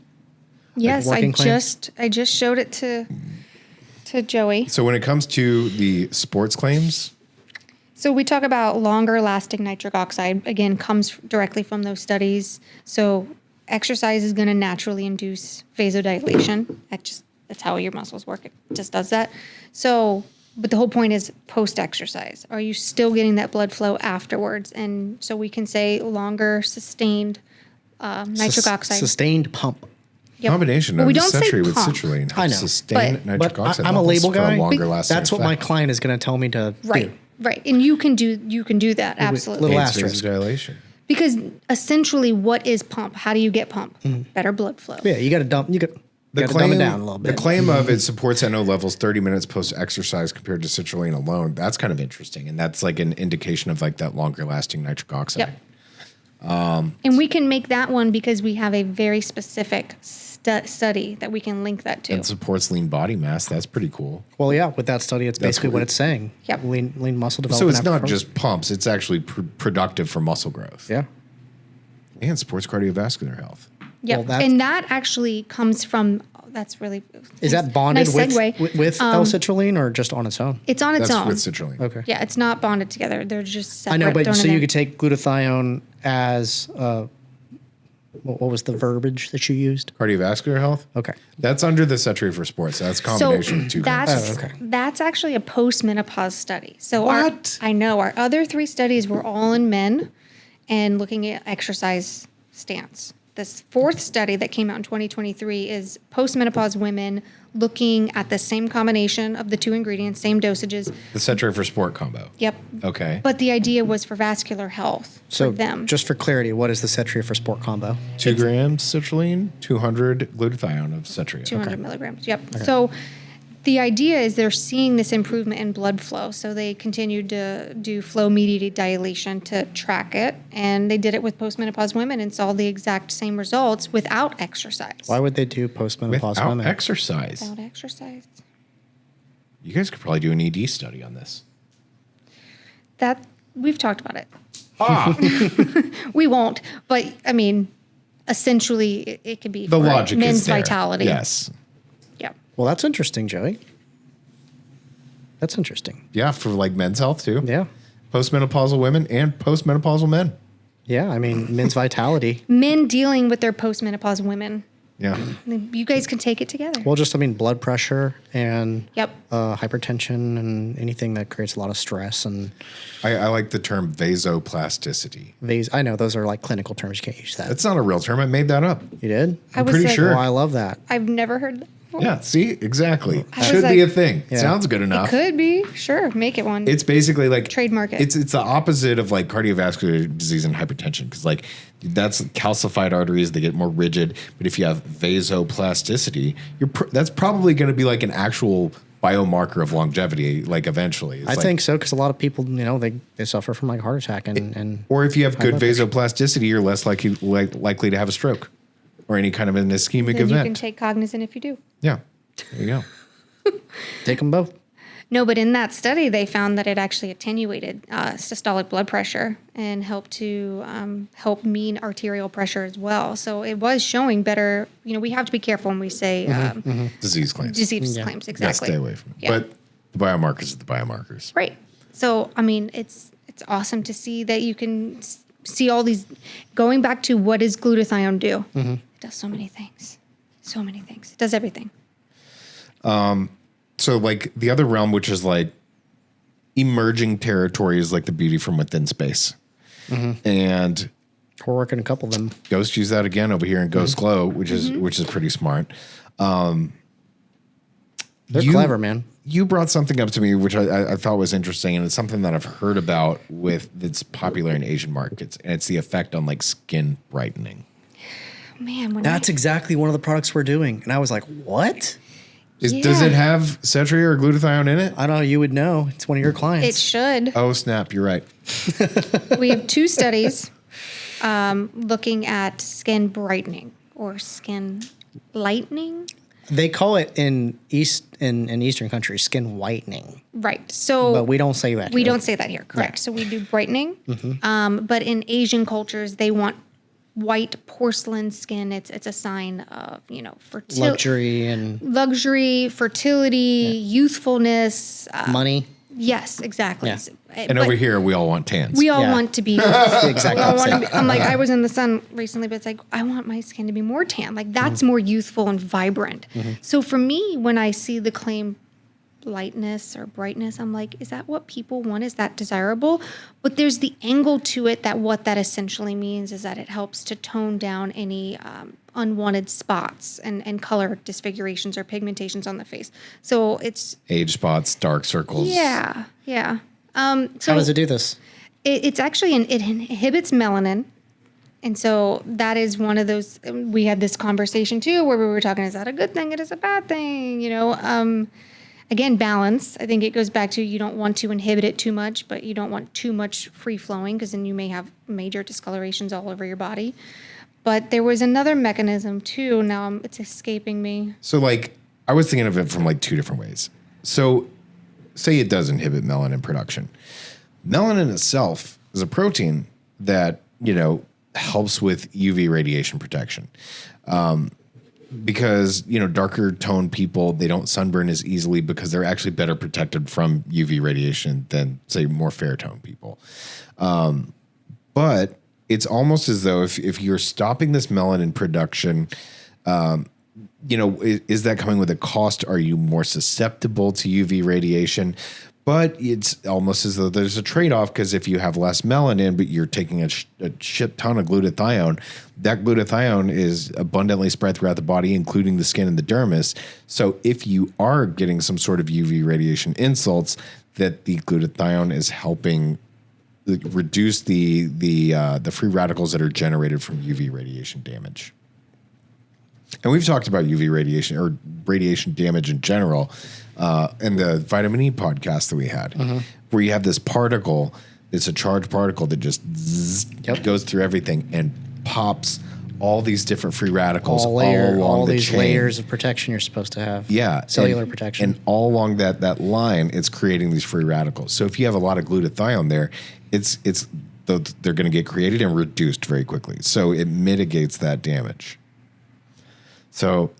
Yes, working claims? I just showed it to Joey. So when it comes to the sports claims, So we talk about longer lasting nitric oxide, again, comes directly from those studies. So exercise is going to naturally induce vasodilation. That's how your muscles work. It just does that. So, but the whole point is post exercise. Are you still getting that blood flow afterwards? And so we can say longer sustained nitric oxide. Sustained pump. Yep. combination Well, of we don't say Setria with pump. citrulline I helps know. sustain But- nitric But oxide I'm a levels label for guy. longer lasting That's what my effect. client is going to tell me to Right. do. Right. And you can do that absolutely. little Aids asterisk. vasodilation. Because essentially, what is pump? How do you get pump? Better blood flow. Yeah, you got to dump. You got to dumb it down a little bit. The claim of it supports NO levels 30 minutes post-exercise compared to citrulline alone. That's kind of interesting, and that's like an indication of like that longer-lasting nitric oxide. Yep. And we can make that one because we have a very specific study that we can link that to. And supports lean body mass. That's pretty cool. Well, yeah, with that study, it's basically what it's saying. Yep. Lean muscle So development. it's after not performance. just pumps; it's actually productive for muscle growth. Yeah. And supports cardiovascular health. Yep. well, that's- And that actually comes from. That's really. Is that bonded nice with segue. with L-citrulline or just on its own? It's on its That's own. with citrulline. Okay. Yeah, it's not bonded together. They're just separate. I know, but thrown so in you there. could take glutathione as what was the verbiage that you used? Cardiovascular health. Okay. That's under the Setria for sports. That's a combination of two. that's things. Oh, okay. that's actually a postmenopause study. So What? I know our other 3 studies were all in men and looking at exercise stance. This 4th study that came out in 2023 is postmenopause women looking at the same combination of the 2 ingredients, same dosages. The Setria for sport combo. Yep. Okay. But the idea was for vascular health So for them. just for clarity, what is the Setria for sport combo? 2 grams citrulline, 200 glutathione of Setria. 200 milligrams. Yep. So the idea is they're seeing this improvement in blood flow. So they continued to do flow mediated dilation to track it. And they did it with postmenopause women and saw the exact same results without exercise. Why would they do postmenopause Without women? exercise. Without exercise. You guys could probably do an ED study on this. That we've talked about it. Ah, We won't. But I mean, essentially it could be the for logic men's is there. vitality. Yes. Yep. Well, that's interesting, Joey. That's interesting. Yeah, for like men's health too. Yeah. Postmenopausal women and postmenopausal men. Yeah, I mean, men's vitality. Men dealing with their postmenopause women. Yeah. You guys can take it together. Well, just, I mean, blood pressure and Yep. hypertension and anything that creates a lot of stress. And I like the term vasoplasticity. these, I know those are like clinical terms. You can't use that. That's not a real term. I made that up. You did? I was pretty like, sure. Oh, I love that. I've never heard that before. Yeah, see? Exactly. I was Should be like- a thing. Yeah. Sounds good enough. Could be. Sure. Make it one. It's basically like Trademark it. It's the opposite of like cardiovascular disease and hypertension because like that's calcified arteries, they get more rigid. But if you have vasoplasticity, that's probably going to be like an actual biomarker of longevity. Like eventually, It's I like- think so because a lot of people, they suffer from like heart attack and Or if you have good blood pressure. vasoplasticity, you're less likely to have a stroke or any kind of an ischemic then you can event. take cognizant if you do. Yeah, there you go. take them both. No, but in that study, they found that it actually attenuated systolic blood pressure and helped to help mean arterial pressure as well. So it was showing better. We have to be careful when we say Disease claims. disease claims. Yeah, Exactly. stay away from it. Yeah. But the biomarkers are the biomarkers. Right. So, I mean, it's awesome to see that you can see all these. Going back to what does glutathione do? It does so many things. So many things. It does everything. So like the other realm, which is like emerging territory, is like the beauty from within space. And We're working a couple of them. Ghost use that again over here in Ghost Glow, which is pretty smart. They're clever, man. You brought something up to me, which I thought was interesting, and it's something that I've heard about that's popular in Asian markets, and it's the effect on like skin brightening. Man, That's exactly one of the products we're doing. And I was like, what? Does it have Setria or glutathione in it? I don't know. You would know. It's one of your clients. it should. Oh, snap. You're right. We have 2 studies looking at skin brightening or skin lightening. They call it in Eastern countries skin whitening, Right. So but we don't say that. we here. don't say that here. Correct. Yeah. So we do brightening. But in Asian cultures, they want white porcelain skin. It's a sign of, luxury, fertility, youthfulness. money. Yes, exactly. Yeah. And But over here, we all want tans. we all Yeah. want to be. It's the exact we all want to opposite. be. I'm like, I was in the sun recently, but it's like, I want my skin to be more tan. Like that's more youthful and vibrant. So for me, when I see the claim lightness or brightness, I'm like, is that what people want? Is that desirable? But there's the angle to it that what that essentially means is that it helps to tone down any unwanted spots and color disfigurations or pigmentations on the face. So it's Age spots, dark circles. yeah. So How does it do this? it's actually it inhibits melanin. And so that is one of those, we had this conversation too, where we were talking, is that a good thing? It is a bad thing, again, balance. I think it goes back to, you don't want to inhibit it too much, but you don't want too much free flowing because then you may have major discolorations all over your body. But there was another mechanism too. Now it's escaping me. So, like, I was thinking of it from like 2 different ways. So, say it does inhibit melanin production. Melanin itself is a protein that, helps with UV radiation protection. Because, darker toned people, they don't sunburn as easily because they're actually better protected from UV radiation than, say, more fair toned people. But it's almost as though if you're stopping this melanin production, is that coming with a cost? Are you more susceptible to UV radiation? But it's almost as though there's a trade-off, because if you have less melanin, but you're taking a shit ton of glutathione, that glutathione is abundantly spread throughout the body, including the skin and the dermis. So if you are getting some sort of UV radiation insults, that the glutathione is helping reduce the free radicals that are generated from UV radiation damage. And we've talked about UV radiation or radiation damage in general in the vitamin E podcast that we had, where you have this particle, it's a charged particle that just goes through everything and pops all these different free radicals all along the these chain. layers of protection you're supposed to have. Yeah. Cellular protection. And all along that line, it's creating these free radicals. So if you have a lot of glutathione there, they're going to get created and reduced very quickly. So it mitigates that damage. So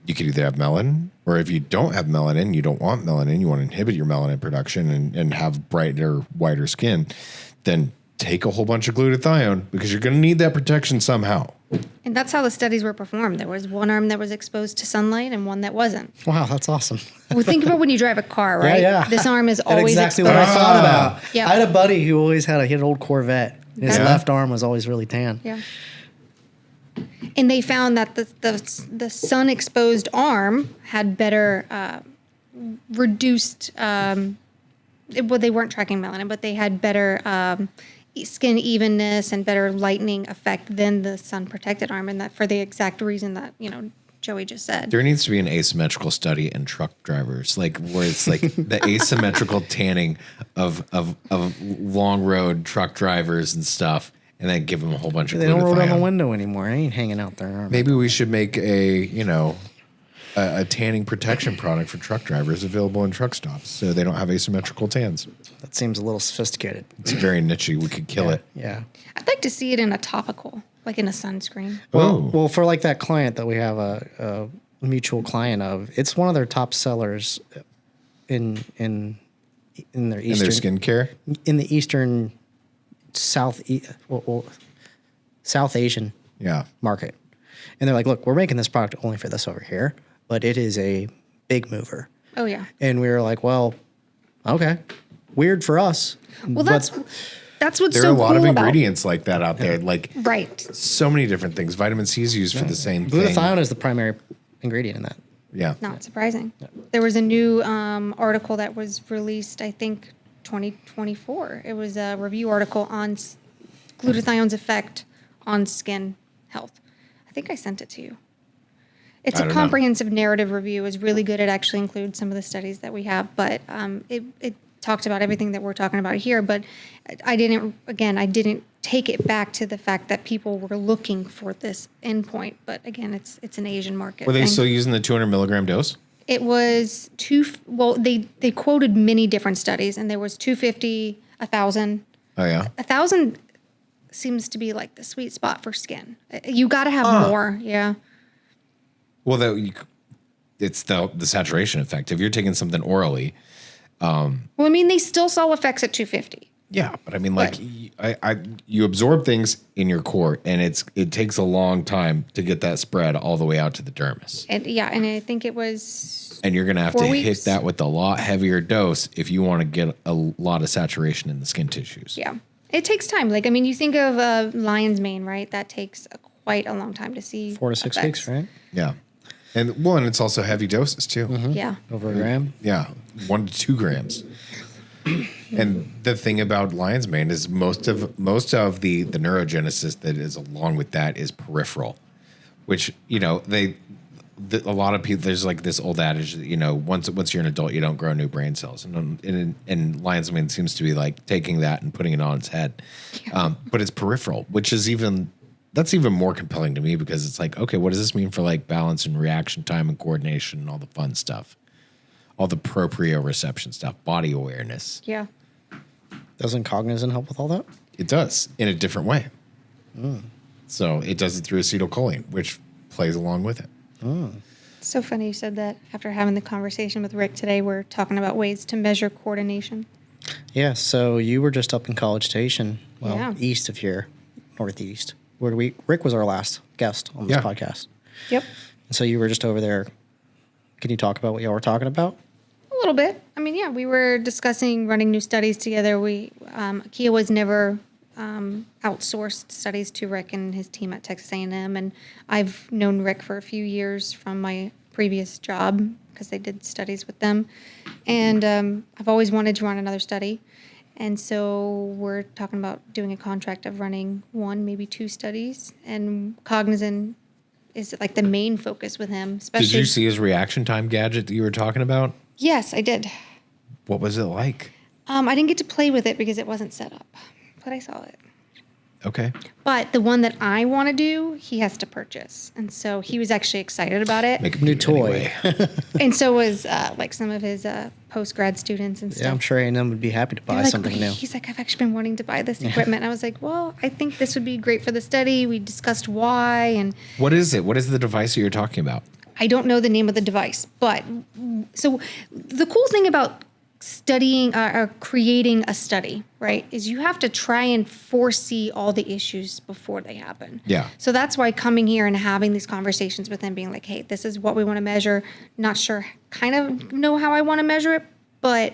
you could either have melanin, or if you don't have melanin, you don't want melanin, you want to inhibit your melanin production and have brighter, whiter skin, then take a whole bunch of glutathione, because you're going to need that protection somehow. And that's how the studies were performed. There was one arm that was exposed to sunlight and one that wasn't. Wow, that's awesome. Well, think about when you drive a car, right? Yeah. This arm is That's always exactly exposed. what I thought about. Yeah. I had a buddy who always had an old Corvette. His Yeah. left arm was always really tan. Yeah. And they found that the sun exposed arm had better reduced. Well, they weren't tracking melanin, but they had better skin evenness and better lightening effect than the sun protected arm, and that for the exact reason that Joey just said. There needs to be an asymmetrical study in truck drivers, like where it's like the asymmetrical tanning of long road truck drivers and stuff, and then give them a whole bunch of They don't roll down the glutathione. window anymore. They ain't hanging out there. Maybe we should make a tanning protection product for truck drivers available in truck stops, so they don't have asymmetrical tans. That seems a little sophisticated. It's very nichey. We could kill it. Yeah. I'd like to see it in a topical, like in a sunscreen. Well, for like that client that we have a mutual client of, it's one of their top sellers in their In their eastern skincare. in the eastern South Asian Yeah. market. And they're like, look, we're making this product only for this over here, but it is a big mover. Oh yeah. And we were like, well, okay, weird for us. Well, but that's what's There so are a lot cool of about- ingredients like that out there. Like Right. so many different things. Vitamin C is used for the same thing. glutathione is the primary ingredient in that. Yeah. Not surprising. There was a new article that was released, I think, 2024. It was a review article on glutathione's effect on skin health. I think I sent it to you. It's I a don't know. comprehensive narrative review. It's really good. It actually includes some of the studies that we have, but it talked about everything that we're talking about here. But I didn't take it back to the fact that people were looking for this endpoint. But again, it's an Asian market Were they thing. still using the 200 milligram dose? It was they quoted many different studies, and there was 250, 1,000. Oh, yeah. 1,000 seems to be like the sweet spot for skin. You got to have more, yeah. Well, it's the saturation effect. If you're taking something orally. Well, I mean, they still saw effects at 250. Yeah, but I mean, like, you absorb things in your core, and it takes a long time to get that spread all the way out to the dermis. And I think it was. And you're going to have 4 to weeks. hit that with a lot heavier dose if you want to get a lot of saturation in the skin tissues. Yeah, it takes time. Like, I mean, you think of lion's mane, right? That takes quite a long time to see. 4 to 6 effects. weeks, right? Yeah. And it's also heavy doses too. Yeah. Over a gram. Yeah. 1 to 2 grams. And the thing about lion's mane is most of the neurogenesis that is along with that is peripheral, which, a lot of people, there's like this old adage that, once you're an adult, you don't grow new brain cells. And lion's mane seems to be like taking that and putting it on its head. But it's peripheral, which is that's even more compelling to me because it's like, okay, what does this mean for like balance and reaction time and coordination and all the fun stuff? All the proprioception stuff, body awareness. Yeah. Doesn't cognizant help with all that? It does in a different way. So it does it through acetylcholine, which plays along with it. It's so funny you said that. After having the conversation with Rick today, we're talking about ways to measure coordination. Yeah, so you were just up in College Station, Yeah. east of here, northeast. Rick was our last guest on this podcast. Yep. And so you were just over there. Can you talk about what y'all were talking about? A little bit. I mean, yeah, we were discussing running new studies together. Kia was never outsourced studies to Rick and his team at Texas A&M, and I've known Rick for a few years from my previous job because they did studies with them, and I've always wanted to run another study, and so we're talking about doing a contract of running 1, maybe 2 studies, and Cognizant is like the main focus with him. Especially, Did you see his reaction time gadget that you were talking about? Yes, I did. What was it like? I didn't get to play with it because it wasn't set up, but I saw it. Okay. But the one that I want to do, he has to purchase. And so he was actually excited about it. Make a New toy. And so was like some of his post-grad students and stuff. Yeah, I'm sure A&M would be happy to They're buy like, something new. He's like, I've actually been wanting to buy this equipment. And I was like, well, I think this would be great for the study. We discussed why. And What is it? What is the device that you're talking about? I don't know the name of the device. But so the cool thing about studying or creating a study, right, is you have to try and foresee all the issues before they happen. Yeah. So that's why coming here and having these conversations with them, being like, hey, this is what we want to measure. Not sure, kind of know how I want to measure it, but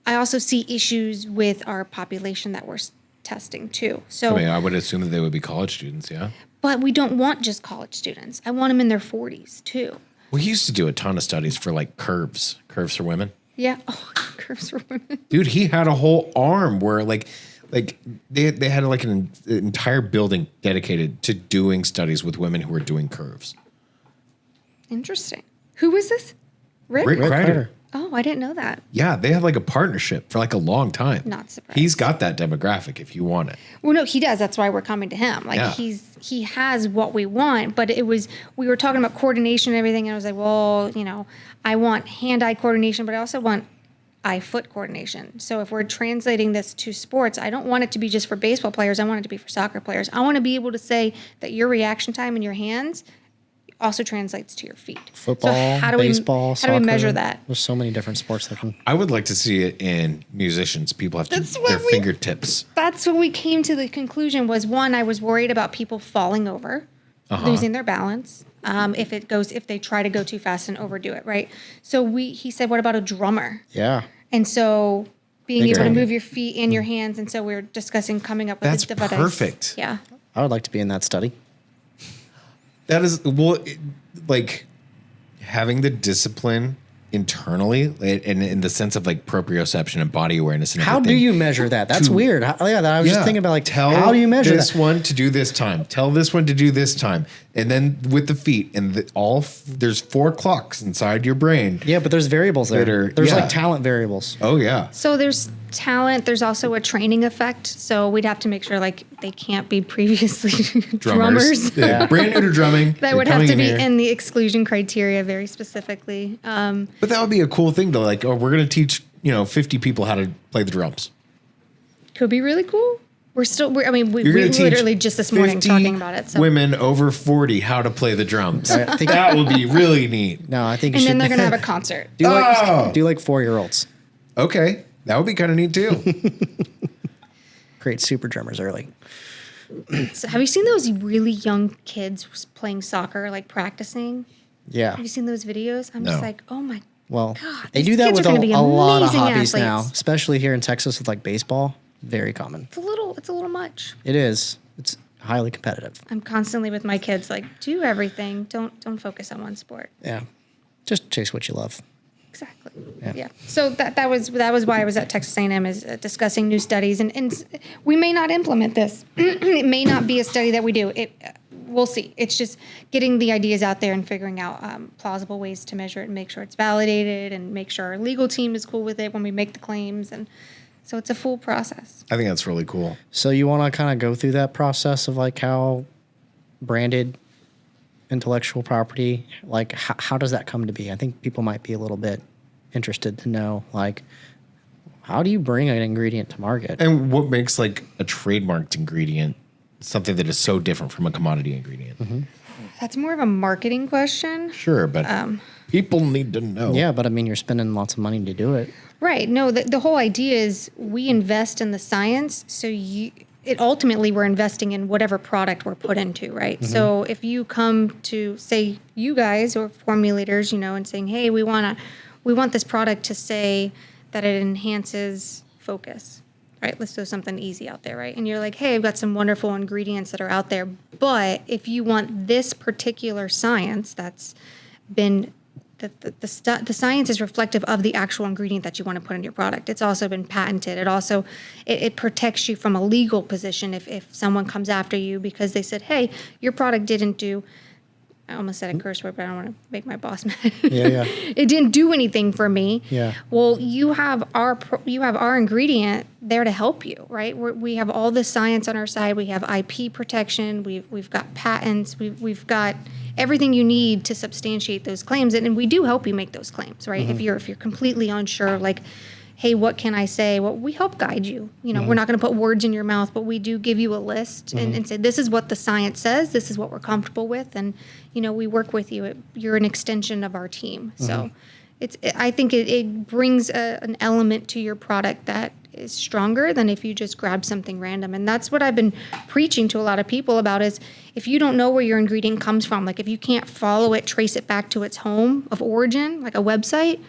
I also see issues with our population that we're testing too. So, I would assume that they would be college students, yeah? but we don't want just college students. I want them in their 40s too. We used to do a ton of studies for like curves for women. Yeah. Oh, curves for women. Dude, he had a whole arm where like they had like an entire building dedicated to doing studies with women who were doing curves. Interesting. Who was this? Rick? Rick Kreider. Oh, I didn't know that. Yeah, they had like a partnership for like a long time. Not surprised. He's got that demographic if you want it. Well, no, he does. That's why we're coming to him. Like Yeah. he has what we want, but we were talking about coordination and everything, and I was like, well, I want hand-eye coordination, but I also want eye-foot coordination. So if we're translating this to sports, I don't want it to be just for baseball players. I want it to be for soccer players. I want to be able to say that your reaction time in your hands also translates to your feet. Football, baseball, how soccer. do we measure that? There's so many different sports that can. I would like to see it in musicians. People have That's their what fingertips. That's what we came to the conclusion was, one, I was worried about people falling over, losing their balance. If they try to go too fast and overdo it, right? So he said, what about a drummer? Yeah. And so being Big able to time. move your feet and your hands. And so we were discussing coming up with That's a device. perfect. Yeah. I would like to be in that study. That is, having the discipline internally and in the sense of like proprioception and body awareness and How do you measure that? That's weird. I was just thinking about like, tell how do you measure this that? one to do this time? Tell this one to do this time, and then with the feet and there's 4 clocks inside your brain. Yeah, but there's variables there. There's yeah. like talent variables. Oh yeah. So there's talent. There's also a training effect. So we'd have to make sure like they can't be previously drummers. Yeah. Brand new to drumming. That would have to be in the exclusion criteria very specifically. But that would be a cool thing to like, oh, we're going to teach, 50 people how to play the drums. Could be really cool. We You're we gonna teach literally just this morning 50 talking about it. So. women over 40 how to play the drums. I think that would be really neat. No, I think you And should then they're going to have a concert. do like 4-year-olds. Okay. That would be kind of neat too. Create super drummers early. So have you seen those really young kids playing soccer, like practicing? Yeah. Have you seen those videos? I'm No. just like, oh my Well, God, they these do that kids with are gonna be a lot of amazing hobbies now, athletes. especially here in Texas with like baseball. Very common. It's a little much. It is. It's highly competitive. I'm constantly with my kids, like, do everything. Don't focus on one sport. Yeah. Just chase what you love. Exactly. Yeah. Yeah. So that was why I was at Texas A&M is discussing new studies, and we may not implement this. It may not be a study that we do. We'll see. It's just getting the ideas out there and figuring out plausible ways to measure it and make sure it's validated and make sure our legal team is cool with it when we make the claims, and so it's a full process. I think that's really cool. So you want to kind of go through that process of like how branded intellectual property, like how does that come to be? I think people might be a little bit interested to know, like, how do you bring an ingredient to market? And what makes like a trademarked ingredient something that is so different from a commodity ingredient? Mm-hmm. That's more of a marketing question. Sure, but people need to know. Yeah, but I mean, you're spending lots of money to do it. Right. No, the whole idea is we invest in the science, so it ultimately we're investing in whatever product we're put into, right? Mm-hmm. So if you come to say you guys or formulators, and saying, hey, we want this product to say that it enhances focus, right? Let's throw something easy out there, right? And you're like, hey, I've got some wonderful ingredients that are out there, but if you want this particular science that's been the science is reflective of the actual ingredient that you want to put in your product. It's also been patented. It also it protects you from a legal position if someone comes after you because they said, hey, your product didn't do. I almost said a curse word, but I don't want to make my boss mad. Yeah. It didn't do anything for me. Yeah. Well, you have our ingredient there to help you, right? We have all the science on our side. We have IP protection. We've got patents. We've got everything you need to substantiate those claims, and we do help you make those claims, right? Mm-hmm. If you're completely unsure, like, hey, what can I say? Well, we help guide you. Mm-hmm. We're not going to put words in your mouth, but we do give you a list and say, this is what the science says. This is what we're comfortable with. And, we work with you. You're an extension of our team. So I think it brings an element to your product that is stronger than if you just grab something random. And that's what I've been preaching to a lot of people about is if you don't know where your ingredient comes from, like if you can't follow it, trace it back to its home of origin, like a website,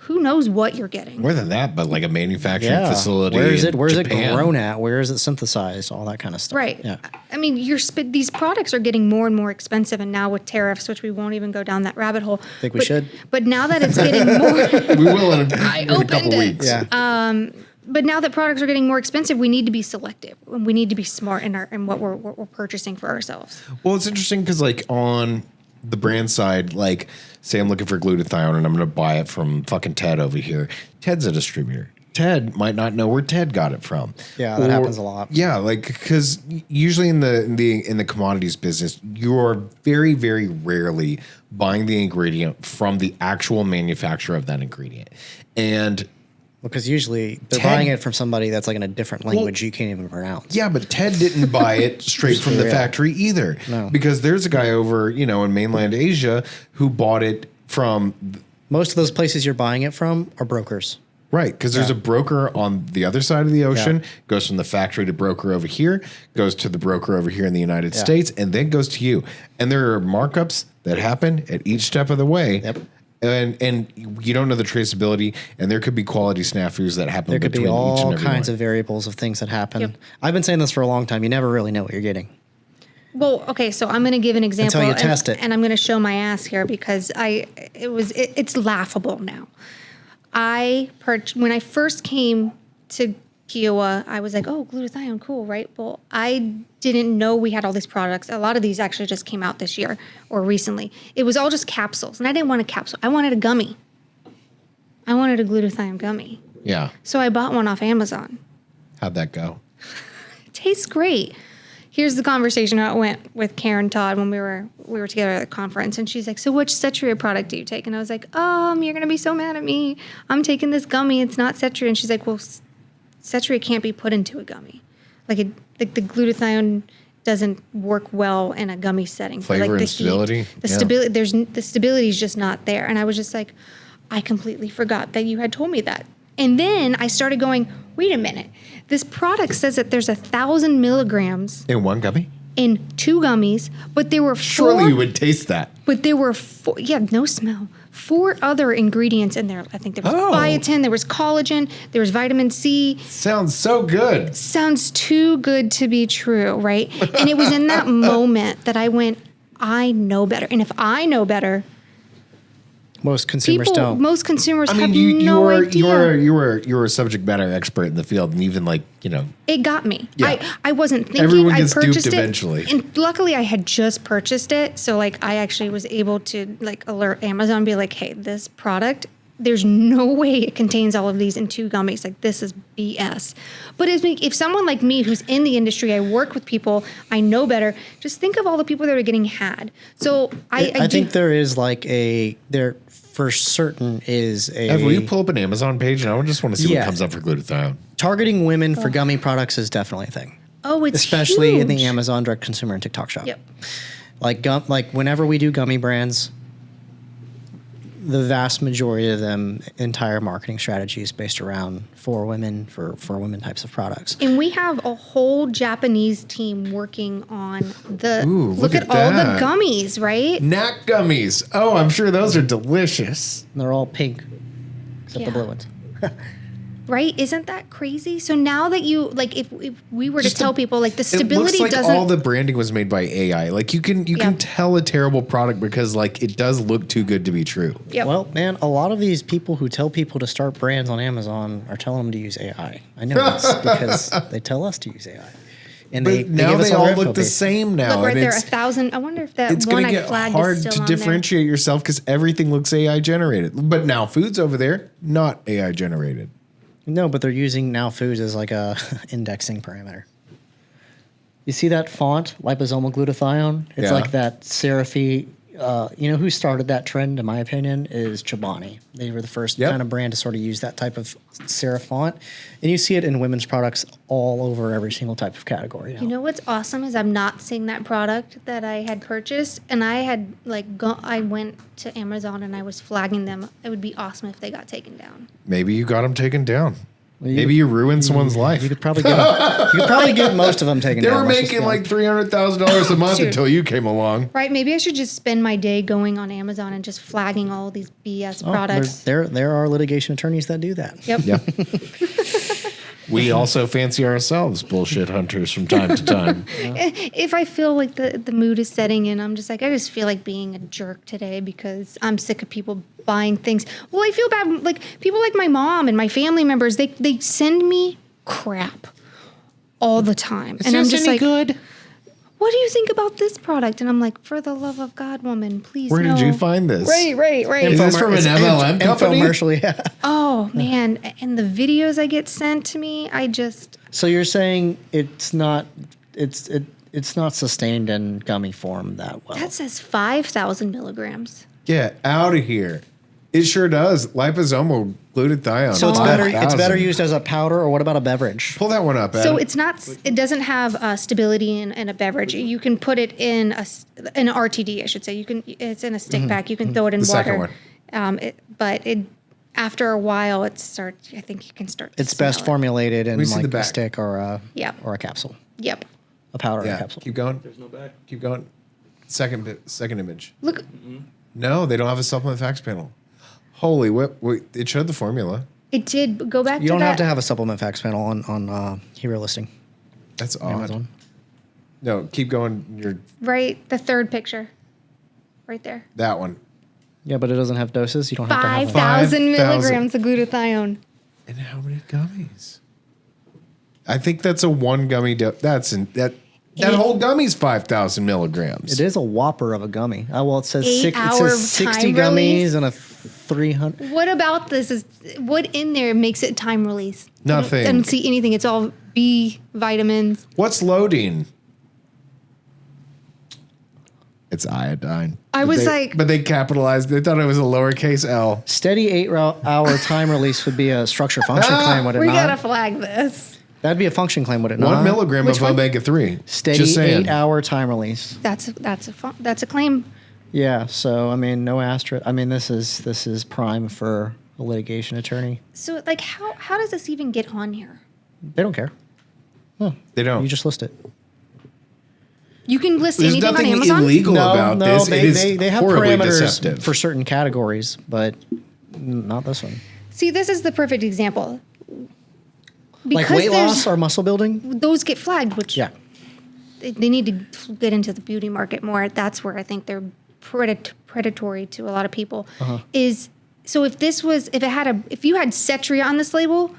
who knows what you're getting? More than that, but like a manufacturing facility. Where is it? in Where's it Japan. grown at? Where is it synthesized? All that kind of stuff. Right. Yeah. I mean, these products are getting more and more expensive, and now with tariffs, which we won't even go down that rabbit hole. Think we should? But now that it's getting more, We will in a opened couple it. weeks. Yeah. but now that products are getting more expensive, we need to be selective, and we need to be smart in what we're purchasing for ourselves. Well, it's interesting because like on the brand side, like say I'm looking for glutathione and I'm going to buy it from fucking Ted over here. Ted's a distributor. Ted might not know where Ted got it from. Yeah, that happens a lot. Yeah, like because usually in the commodities business, you're very, very rarely buying the ingredient from the actual manufacturer of that ingredient. And Because usually they're Ted- buying it from somebody that's like in a different language you can't even pronounce. yeah, but Ted didn't buy it straight from the Yeah. factory either. No. Because there's a guy over, in mainland Asia who bought it from Most of those places you're buying it from are brokers. right, because there's a broker on the other side of the ocean, goes from the factory to broker over here, goes to the broker over here in the United States, and then goes to you. And there are markups that happen at each step of the way. Yep. And you don't know the traceability, and there could be quality snafus that happen There could between be each and all every kinds one. of variables of things that happen. Yep. I've been saying this for a long time. You never really know what you're getting. Well, okay, so I'm going to give an example. Until you test it. And I'm going to show my ass here because it's laughable now. When I first came to Kiowa, I was like, oh, glutathione, cool, right? Well, I didn't know we had all these products. A lot of these actually just came out this year or recently. It was all just capsules, and I didn't want a capsule. I wanted a gummy. I wanted a glutathione gummy. Yeah. So I bought one off Amazon. How'd that go? It tastes great. Here's the conversation how it went with Karen Todd when we were together at the conference, and she's like, "So which Setria product do you take?" And I was like, "You're gonna be so mad at me. I'm taking this gummy. It's not Setria." And she's like, "Well, Setria can't be put into a gummy. Like the glutathione doesn't work well in a gummy setting. Flavor and stability. The stability is just not there." And I was just like, I completely forgot that you had told me that. And then I started going, wait a minute. This product says that there's 1,000 milligrams In one gummy? in 2 gummies, but there were 4. Surely you would taste that. But there were 4. Yeah, no smell. 4 other ingredients in there. I think there was biotin, there was collagen, there was vitamin C. Sounds so good. Sounds too good to be true, right? And it was in that moment that I went, I know better. And if I know better, Most consumers don't. most consumers I have mean, you no were idea. you were a subject matter expert in the field, and even It got me. Yeah. I wasn't thinking. Everyone I gets duped purchased it, eventually. and luckily I had just purchased it, so I actually was able to alert Amazon and be like, "Hey, this product, there's no way it contains all of these in 2 gummies. Like this is BS." But if someone like me who's in the industry, I work with people, I know better. Just think of all the people that are getting had. So I think there is there for certain is a. Will you pull up an Amazon page, and I just want to see what comes up for glutathione? Targeting women for gummy products is definitely a thing. Oh, it's especially in the huge. Amazon direct consumer and TikTok shop. Yep. Like whenever we do gummy brands, the vast majority of them entire marketing strategy is based around for women for women types of products. And we have a whole Japanese team working on the look at all that. the gummies, right? Knack gummies. Oh, I'm sure those are delicious. And they're all pink, except the blue ones. Right? Isn't that crazy? So now that you if we were Just to tell people the It stability looks like doesn't all the branding was made by AI. Like you can tell a terrible product because it does look too good to be true. Yep. Well, man, a lot of these people who tell people to start brands on Amazon are telling them to use AI. I know this because they tell us to use AI. And But now give us they all all their look info the page. same now. Look right and there, it's- 1,000. I wonder if that It's one going to I get flagged hard is to still on there. differentiate yourself because everything looks AI generated. But now food's over there, not AI generated. No, but they're using now foods as a indexing parameter. You see that font, liposomal glutathione? It's Yeah. like that serify. You know who started that trend, in my opinion, is Chobani. They were the first kind of brand to sort of use that type of serif font. And you see it in women's products all over every single type of category. You know what's awesome is I'm not seeing that product that I had purchased, and I had I went to Amazon and I was flagging them. It would be awesome if they got taken down. Maybe you got them taken down. Maybe you ruined someone's life. You could probably get most of them taken They down. were let's just making be honest. $300,000 a month Dude. until you came along. Right? Maybe I should just spend my day going on Amazon and just flagging all these BS products. There are litigation attorneys that do that. Yep. Yeah. We also fancy ourselves bullshit hunters from time to time. If I feel like the mood is setting in, I'm just I just feel like being a jerk today because I'm sick of people buying things. Well, I feel bad. Like people like my mom and my family members, they send me crap all the time. And I'm just good? what do you think about this product? And I'm like, for the love of God, woman, please Where did no. you find this? Right. Is this from an MLM company? Infomercial, yeah. Oh, man. And the videos I get sent to me, I just... So you're saying it's not sustained in gummy form that well. That says 5,000 milligrams. Get out of here. It sure does. Liposomal glutathione. So it's better. It's 5,000. better used as a powder, or what about a beverage? Pull that one up, Adam. So it's not. It doesn't have stability in a beverage. You can put it in an RTD, I should say. You can. It's in a stick pack. You can throw it in The water. second one. But after a while, it starts. I think you can start. To It's best smell it. formulated in me see the like a back. stick or a capsule, Yep. a powder or a Yeah, capsule. keep going. There's no back. Keep going. Second image. Look. No, they don't have a supplement facts panel. Holy whip! Wait, it showed the formula. It did go back. You to don't that. have to have a supplement facts panel on Hero listing. That's odd. Amazon. No, keep going. You're Right, the third picture. Right there. that one. Yeah, but it doesn't have doses. You don't have to have them. 5,000 5,000. milligrams of glutathione. And how many gummies? I think that's a one gummy. That whole gummy's 5,000 milligrams. It is a whopper of a gummy. Oh, well, it says, 8-hour 60 time gummies release? and a 300. What about this? What in there makes it time release? Nothing. I don't see anything. It's all B vitamins. What's loading? It's iodine. But they capitalized. They thought it was a lowercase L. Steady 8-hour time release would be a structure function claim, would it We not? gotta flag this. That'd be a function claim, would it not? 1 milligram Which of one? omega-3. Steady Just saying. 8-hour time release. That's a claim. Yeah. So I mean, no asterisk. I mean, this is prime for a litigation attorney. So like, how does this even get on here? They don't care. They don't. You just list it. You can list There's anything on nothing Amazon. illegal about this. It is they have horribly parameters deceptive. for certain categories, but not this one. See, this is the perfect example. Like weight loss or muscle building. those get flagged, which Yeah. they need to get into the beauty market more. That's where I think they're predatory to a lot of people. Is so if you had Setria on this label,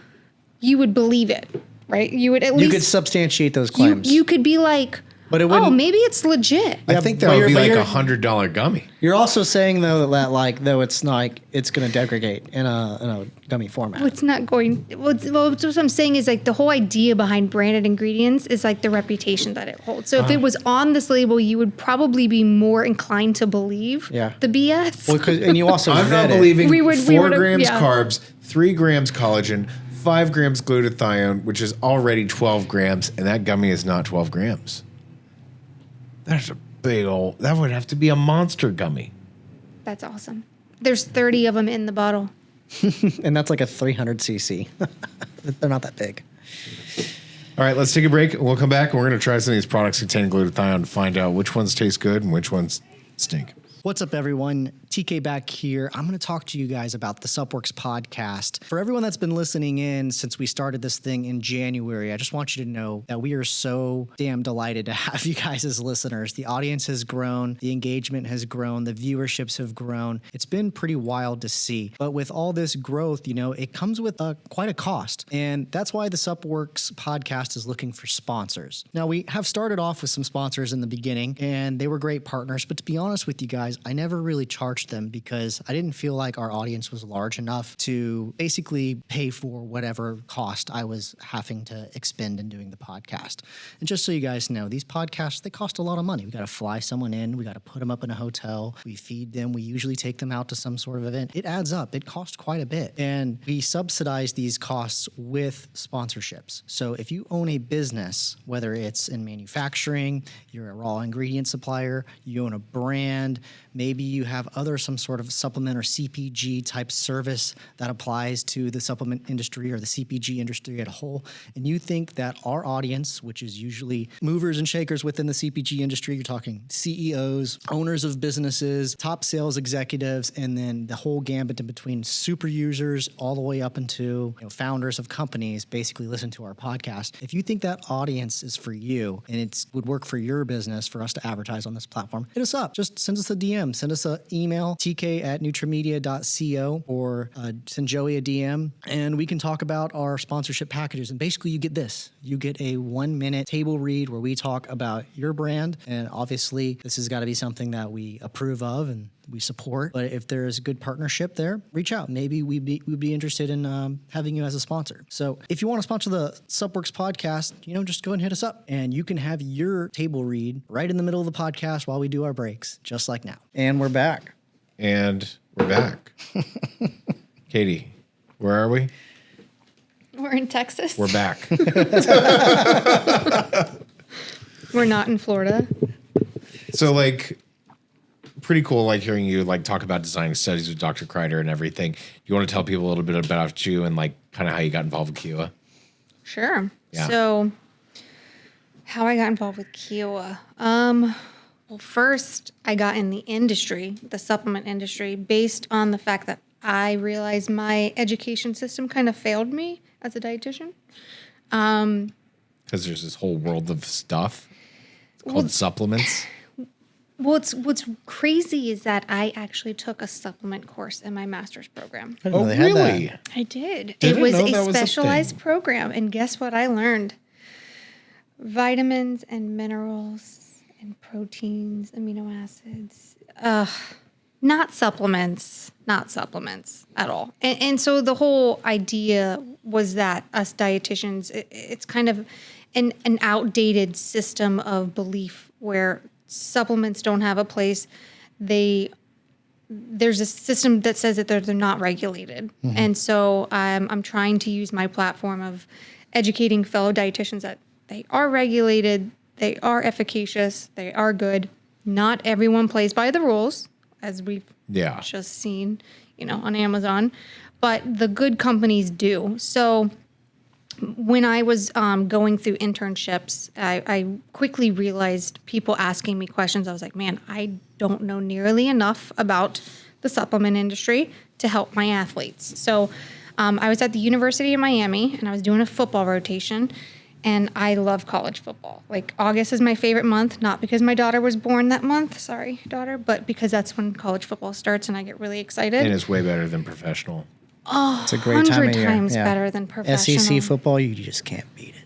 you would believe it, right? You would at least You could substantiate those claims. you could be like, But it oh, wouldn't- maybe it's legit. I Yeah, think but that would you're- be but like you're- $100 gummy. You're also saying though that like though it's like it's going to degrade in a gummy format. It's not going. Well, what I'm saying is like the whole idea behind branded ingredients is like the reputation that it holds. So if it was on this label, you would probably be more inclined to believe the BS. Well, and you also I'm not vet it. believing We 4 would've- grams yeah. carbs, 3 grams collagen, 5 grams glutathione, which is already 12 grams, and that gummy is not 12 grams. That's a big old. That would have to be a monster gummy. That's awesome. There's 30 of them in the bottle. And that's like a 300 cc. They're not that big. All right, let's take a break. We'll come back and we're going to try some of these products containing glutathione to find out which ones taste good and which ones stink. What's up, everyone? TK back here. I'm going to talk to you guys about the Suppworks podcast. For everyone that's been listening in since we started this thing in January, I just want you to know that we are so damn delighted to have you guys as listeners. The audience has grown, the engagement has grown, the viewerships have grown. It's been pretty wild to see. But with all this growth, it comes with quite a cost. And that's why the Suppworks podcast is looking for sponsors. Now, we have started off with some sponsors in the beginning, and they were great partners. But to be honest with you guys, I never really charged them because I didn't feel like our audience was large enough to basically pay for whatever cost I was having to expend in doing the podcast. And just so you guys know, these podcasts, they cost a lot of money. We got to fly someone in. We got to put them up in a hotel. We feed them. We usually take them out to some sort of event. It adds up. It costs quite a bit. And we subsidize these costs with sponsorships. So if you own a business, whether it's in manufacturing, you're a raw ingredient supplier, you own a brand, maybe you have some sort of supplement or CPG type service that applies to the supplement industry or the CPG industry as a whole, and you think that our audience, which is usually movers and shakers within the CPG industry, you're talking CEOs, owners of businesses, top sales executives, and then the whole gambit in between super users all the way up into founders of companies basically listen to our podcast. If you think that audience is for you and it would work for your business for us to advertise on this platform, hit us up. Just send us a DM, send us an email, tk@nutrimedia.co, or send Joey a DM, and we can talk about our sponsorship packages. And basically you get this. You get a 1-minute table read where we talk about your brand, and obviously this has got to be something that we approve of and we support. But if there is a good partnership there, reach out. Maybe we'd be interested in having you as a sponsor. So if you want to sponsor the Suppworks podcast, just go and hit us up, and you can have your table read right in the middle of the podcast while we do our breaks, just like now. And we're back. Katie, where are we? We're in Texas. We're back. We're not in Florida. So pretty cool hearing you talk about designing studies with Dr. Kreider and everything. You want to tell people a little bit about you and kind of how you got involved with Kiowa? Sure. Yeah. So how I got involved with Kiowa. Well, first I got in the industry, the supplement industry, based on the fact that I realized my education system kind of failed me as a dietitian. Because there's this whole world of stuff. called supplements. What's crazy is that I actually took a supplement course in my master's program. I didn't know they had really? that. I did. Didn't It was know a that was a specialized thing. program, and guess what I learned? Vitamins and minerals and proteins, amino acids. Not supplements at all. And so the whole idea was that us dietitians, it's kind of an outdated system of belief where supplements don't have a place. There's a system that says that they're not regulated. And so I'm trying to use my platform of educating fellow dietitians that they are regulated, they are efficacious, they are good. Not everyone plays by the rules, as we've just seen, on Amazon, but the good companies do. So when I was going through internships, I quickly realized people asking me questions. I was like, man, I don't know nearly enough about the supplement industry to help my athletes. So I was at the University of Miami, and I was doing a football rotation, and I love college football. Like, August is my favorite month, not because my daughter was born that month, sorry, daughter, but because that's when college football starts, and I get really excited. And it's way better than professional. It's a great time 100 of year. times better than professional. SEC football, you just can't beat it.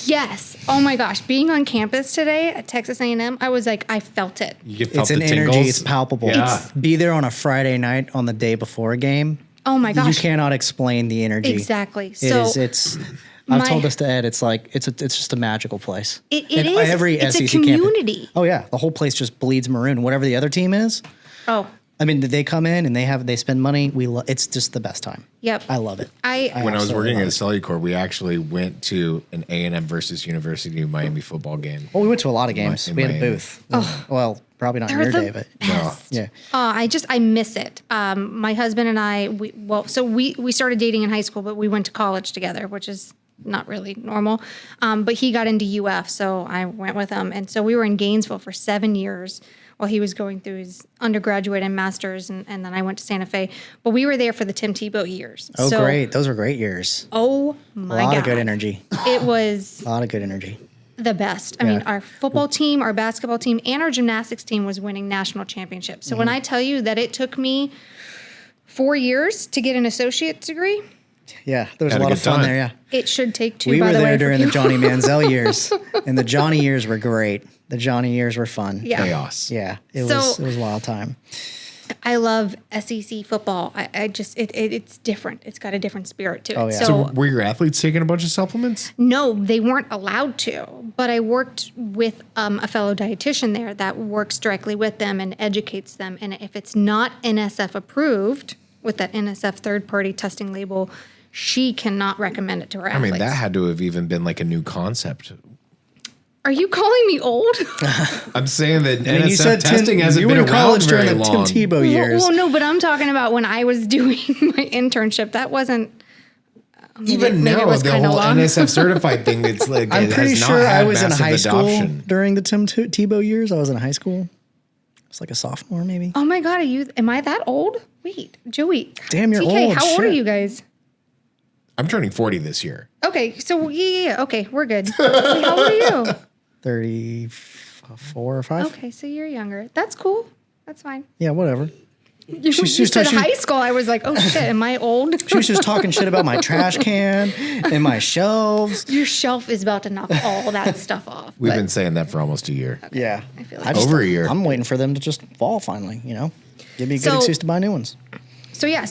Yes. Oh my gosh. Being on campus today at Texas A&M, I was like, I felt it. You felt It's an the energy. tingles. It's palpable. Yeah. Be there on a Friday night on the day before a game. Oh my gosh. You cannot explain the energy. Exactly. It's I've told this to Ed. It's like it's just a magical place. It And is. Every It's a SEC campus- community. Oh yeah, the whole place just bleeds maroon. Whatever the other team is. Oh, I mean, they come in and they spend money. It's just the best time. yep. I love it. When I was absolutely working love at Cellucor, we actually went to an A&M versus University of Miami football game. Well, we went to a lot of games. In We had a Miami. booth. Well, probably not in They're your the day, but best. yeah. I miss it. My husband and I, we started dating in high school, but we went to college together, which is not really normal. But he got into UF, so I went with him. And so we were in Gainesville for 7 years while he was going through his undergraduate and master's, and then I went to Santa Fe. But we were there for the Tim Tebow years. Oh, So, great. Those were great years. Oh, A my lot God. of good energy. It was A lot of good energy. the best. I mean, our football team, our basketball team, and our gymnastics team was winning national championships. So when I tell you that it took me 4 years to get an associate's degree, Yeah, there was Had a a lot good of fun time. there, yeah. it should take two, We by were the way. there for during the people. Johnny Manziel years, and the Johnny years were great. The Johnny years were fun. Yeah. Chaos. Yeah, it So- was a wild time. I love SEC football. I just, it's different. It's got a different spirit to it. Oh, yeah. So, Were your athletes taking a bunch of supplements? no, they weren't allowed to, but I worked with a fellow dietitian there that works directly with them and educates them. And if it's not NSF approved with that NSF third-party testing label, she cannot recommend it to her I athletes. mean, that had to have even been like a new concept. Are you calling me old? I'm saying that I mean, NSF testing hasn't you been were in around college very during the Tim long. Tebow years. Well, no, but I'm talking about when I was doing my internship. That wasn't. Even maybe it now, was the kinda whole long. NSF certified thing, it's like I'm it pretty has not sure I had was in massive high school adoption. during the Tim Tebow years. I was in high school. I was like a sophomore, maybe. Oh my God, am I that old? Wait, Joey. Damn, you're TK, old. how old are Shit. you guys? I'm turning 40 this year. Okay, so yeah, okay, we're good. Wait, how old are you? 34 or 5. Okay, so you're younger. That's cool. That's fine. Yeah, whatever. You she's- said she- high school. I was like, oh shit, am I old? She was just talking shit about my trash can and my shelves. Your shelf is about to knock all that stuff off. We've but been saying that for almost a year. Yeah. I feel like Over a year. I'm waiting for them to just fall finally, Give me a good So- excuse to buy new ones. So yeah,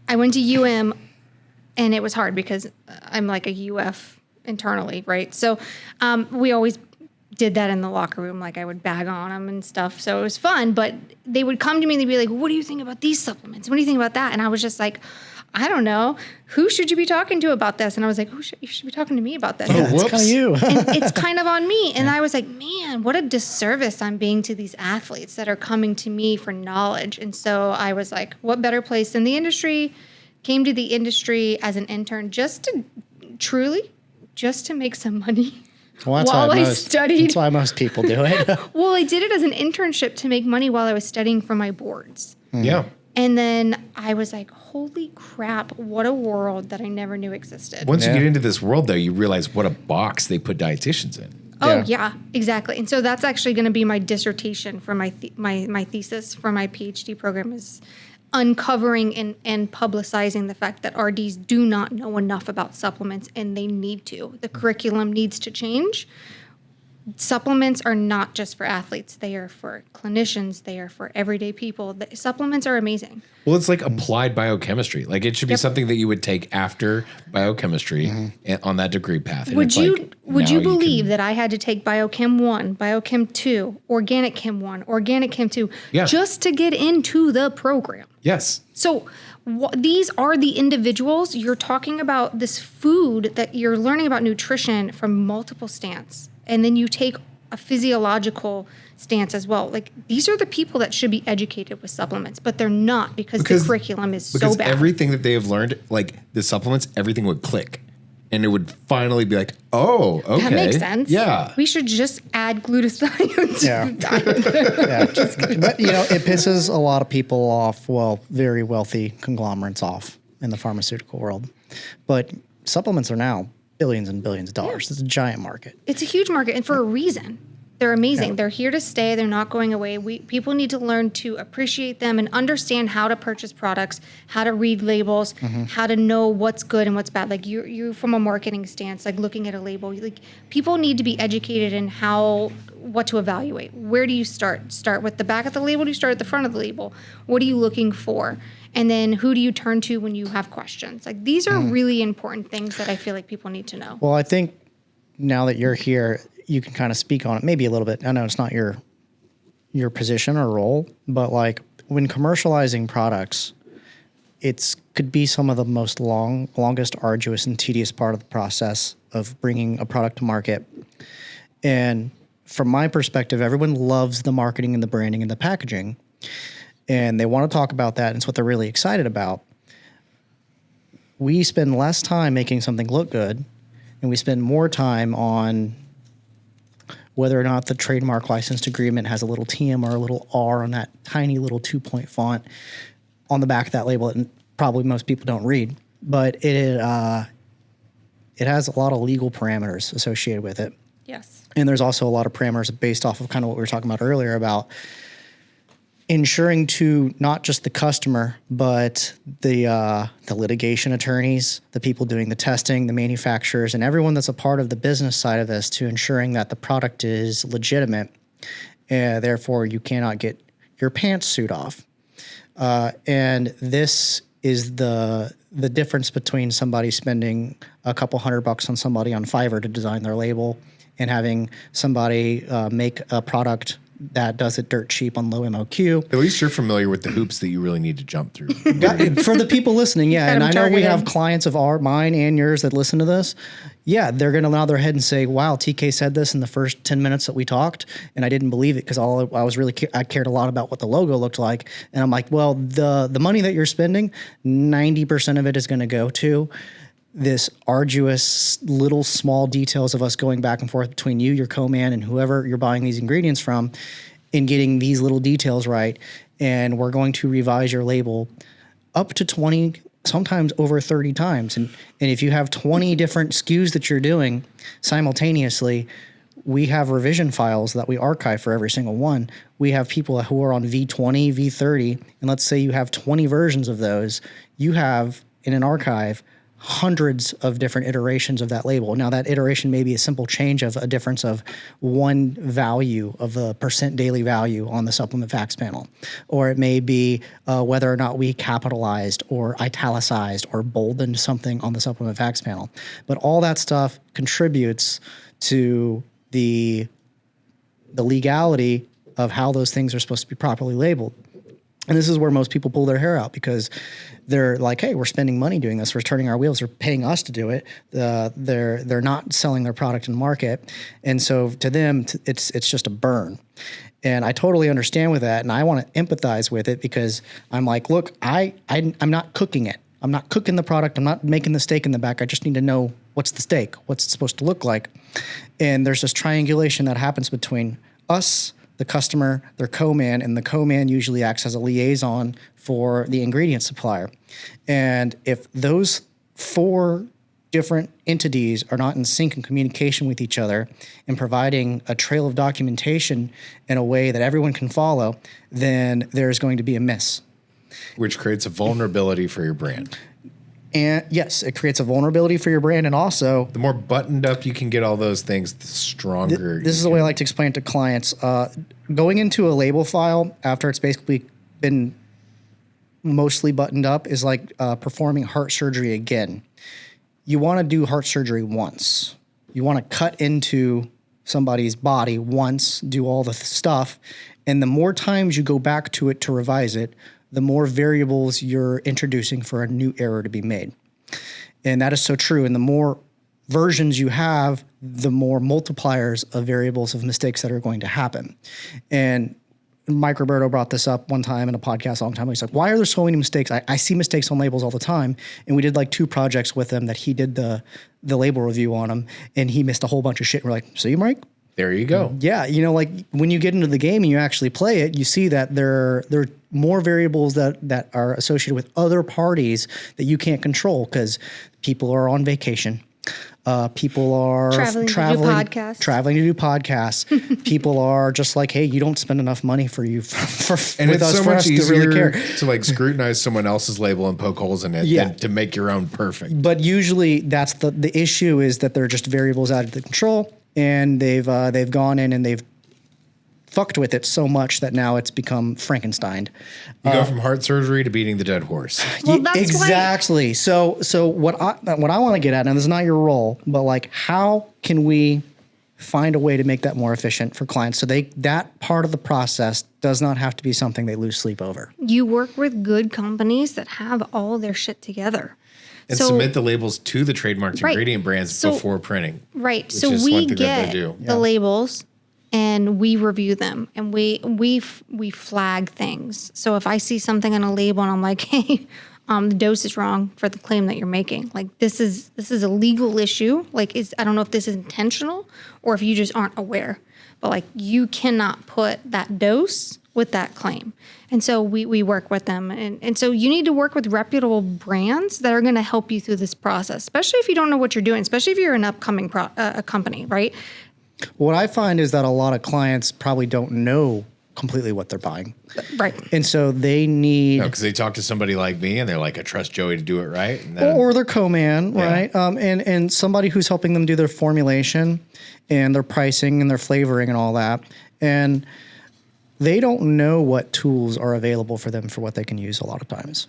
I went to UM, and it was hard because I'm like a UF internally, right? So we always did that in the locker room, like I would bag on them and stuff. So it was fun, but they would come to me and they'd be like, "What do you think about these supplements? What do you think about that?" And I was just like, I don't know. Who should you be talking to about this? And I was like, you should be talking to me about this. Oh, It's whoops. kind of you. And it's kind of on me. And I was like, man, what a disservice I'm being to these athletes that are coming to me for knowledge. And so I was like, what better place than the industry? Came to the industry as an intern just to make some money. Well, that's While why I most, studied- That's why most people do it. Well, I did it as an internship to make money while I was studying for my boards. Yeah. And then I was like, holy crap, what a world that I never knew existed. Once Yeah. you get into this world, though, you realize what a box they put dietitians in. Oh yeah, exactly. And so that's actually going to be my dissertation for my thesis for my PhD program is uncovering and publicizing the fact that RDs do not know enough about supplements, and they need to. The curriculum needs to change. Supplements are not just for athletes. They are for clinicians. They are for everyday people. The supplements are amazing. Well, it's like applied biochemistry. Like it should be something that you would take after biochemistry on that degree path. And Would you believe that I had to take Biochem 1, Biochem 2, Organic Chem 1, Organic Chem 2 just to get into the program? Yes. So these are the individuals. You're talking about this food that you're learning about nutrition from multiple stance. And then you take a physiological stance as well. Like these are the people that should be educated with supplements, but they're not because the curriculum is so bad. Because everything that they have learned, like the supplements, everything would click. And it would finally be like, oh, okay. That makes sense. Yeah. We should just add glutathione to the diet. But, it pisses a lot of people off, well, very wealthy conglomerates off in the pharmaceutical world. But supplements are now billions and billions of dollars. It's a giant market. It's a huge market, and for a reason. They're amazing. Yeah. They're here to stay. They're not going away. People need to learn to appreciate them and understand how to purchase products, how to read labels, how to know what's good and what's bad. Like you from a marketing stance, like looking at a label, like people need to be educated in what to evaluate. Where do you start? Start with the back of the label? Do you start at the front of the label? What are you looking for? And then who do you turn to when you have questions? Like these are really important things that I feel like people need to know. Well, I think now that you're here, you can kind of speak on it maybe a little bit. I know it's not your position or role, but like when commercializing products, it could be some of the most longest, arduous, and tedious part of the process of bringing a product to market. And from my perspective, everyone loves the marketing and the branding and the packaging, and they want to talk about that, and it's what they're really excited about. We spend less time making something look good, and we spend more time on whether or not the trademark licensed agreement has a little TM or a little R on that tiny little 2-point font on the back of that label, and probably most people don't read. But it has a lot of legal parameters associated with it. Yes. And there's also a lot of parameters based off of kind of what we were talking about earlier about ensuring to not just the customer, but the litigation attorneys, the people doing the testing, the manufacturers, and everyone that's a part of the business side of this to ensuring that the product is legitimate. Therefore, you cannot get your pantsuit off. And this is the difference between somebody spending a couple $100 on somebody on Fiverr to design their label and having somebody make a product that does it dirt cheap on low MOQ. At least you're familiar with the hoops that you really need to jump through. For the people listening, yeah. And I know we have clients of mine and yours that listen to this. Yeah, they're going to nod their head and say, wow, TK said this in the first 10 minutes that we talked, and I didn't believe it because I cared a lot about what the logo looked like. And I'm like, well, the money that you're spending, 90% of it is going to go to this arduous little small details of us going back and forth between you, your co-man, and whoever you're buying these ingredients from in getting these little details right. And we're going to revise your label up to 20, sometimes over 30 times. And if you have 20 different SKUs that you're doing simultaneously, we have revision files that we archive for every single one. We have people who are on V20, V30, and let's say you have 20 versions of those. You have in an archive hundreds of different iterations of that label. Now, that iteration may be a simple change of a difference of one value of a % daily value on the supplement facts panel. Or it may be whether or not we capitalized or italicized or boldened something on the supplement facts panel. But all that stuff contributes to the legality of how those things are supposed to be properly labeled. And this is where most people pull their hair out because they're like, hey, we're spending money doing this. We're turning our wheels. They're paying us to do it. They're not selling their product in the market. And so to them, it's just a burn. And I totally understand with that. And I want to empathize with it because I'm like, look, I'm not cooking it. I'm not cooking the product. I'm not making the steak in the back. I just need to know what's the steak, what's it supposed to look like. And there's this triangulation that happens between us, the customer, their co-man, and the co-man usually acts as a liaison for the ingredient supplier. And if those 4 different entities are not in sync and communication with each other and providing a trail of documentation in a way that everyone can follow, then there's going to be a miss. Which creates a vulnerability for your brand. And yes, it creates a vulnerability for your brand. And also, The more buttoned up you can get all those things, the stronger. this is the way I like to explain it to clients. Going into a label file after it's basically been mostly buttoned up is like performing heart surgery again. You want to do heart surgery once. You want to cut into somebody's body once, do all the stuff. And the more times you go back to it to revise it, the more variables you're introducing for a new error to be made. And that is so true. And the more versions you have, the more multipliers of variables of mistakes that are going to happen. And Mike Roberto brought this up one time in a podcast a long time ago. He's like, why are there so many mistakes? I see mistakes on labels all the time. And we did like 2 projects with him that he did the label review on them, and he missed a whole bunch of shit. We're like, see, Mike? There you go. Yeah, like when you get into the game and you actually play it, you see that there are more variables that are associated with other parties that you can't control because people are on vacation. People are traveling to do podcasts. People are just like, hey, you don't spend enough money for And with it's us so for much us to easier really care. to like scrutinize someone else's label and poke holes in it than to make your own perfect. But usually that's the issue is that they're just variables out of the control, and they've gone in and they've fucked with it so much that now it's become Frankenstein. You go from heart surgery to beating the dead horse. Well, that's exactly. So what I want to get at, and this is not your role, but like how can we find a way to make that more efficient for clients so that part of the process does not have to be something they lose sleep over. You work with good companies that have all their shit together. And submit the labels to the trademarked ingredient brands So- before printing. Right. Which So is we one thing that get they do. the labels and we review them and we flag things. So if I see something on a label and I'm like, hey, the dose is wrong for the claim that you're making. Like this is a legal issue. Like I don't know if this is intentional or if you just aren't aware. But like you cannot put that dose with that claim. And so we work with them. And so you need to work with reputable brands that are going to help you through this process, especially if you don't know what you're doing, especially if you're an upcoming company, right? What I find is that a lot of clients probably don't know completely what they're buying. Right. And so they need... No, because they talk to somebody like me and they're like, I trust Joey to do it right. And or their co-man, right? And somebody who's helping them do their formulation and their pricing and their flavoring and all that. And they don't know what tools are available for them for what they can use a lot of times.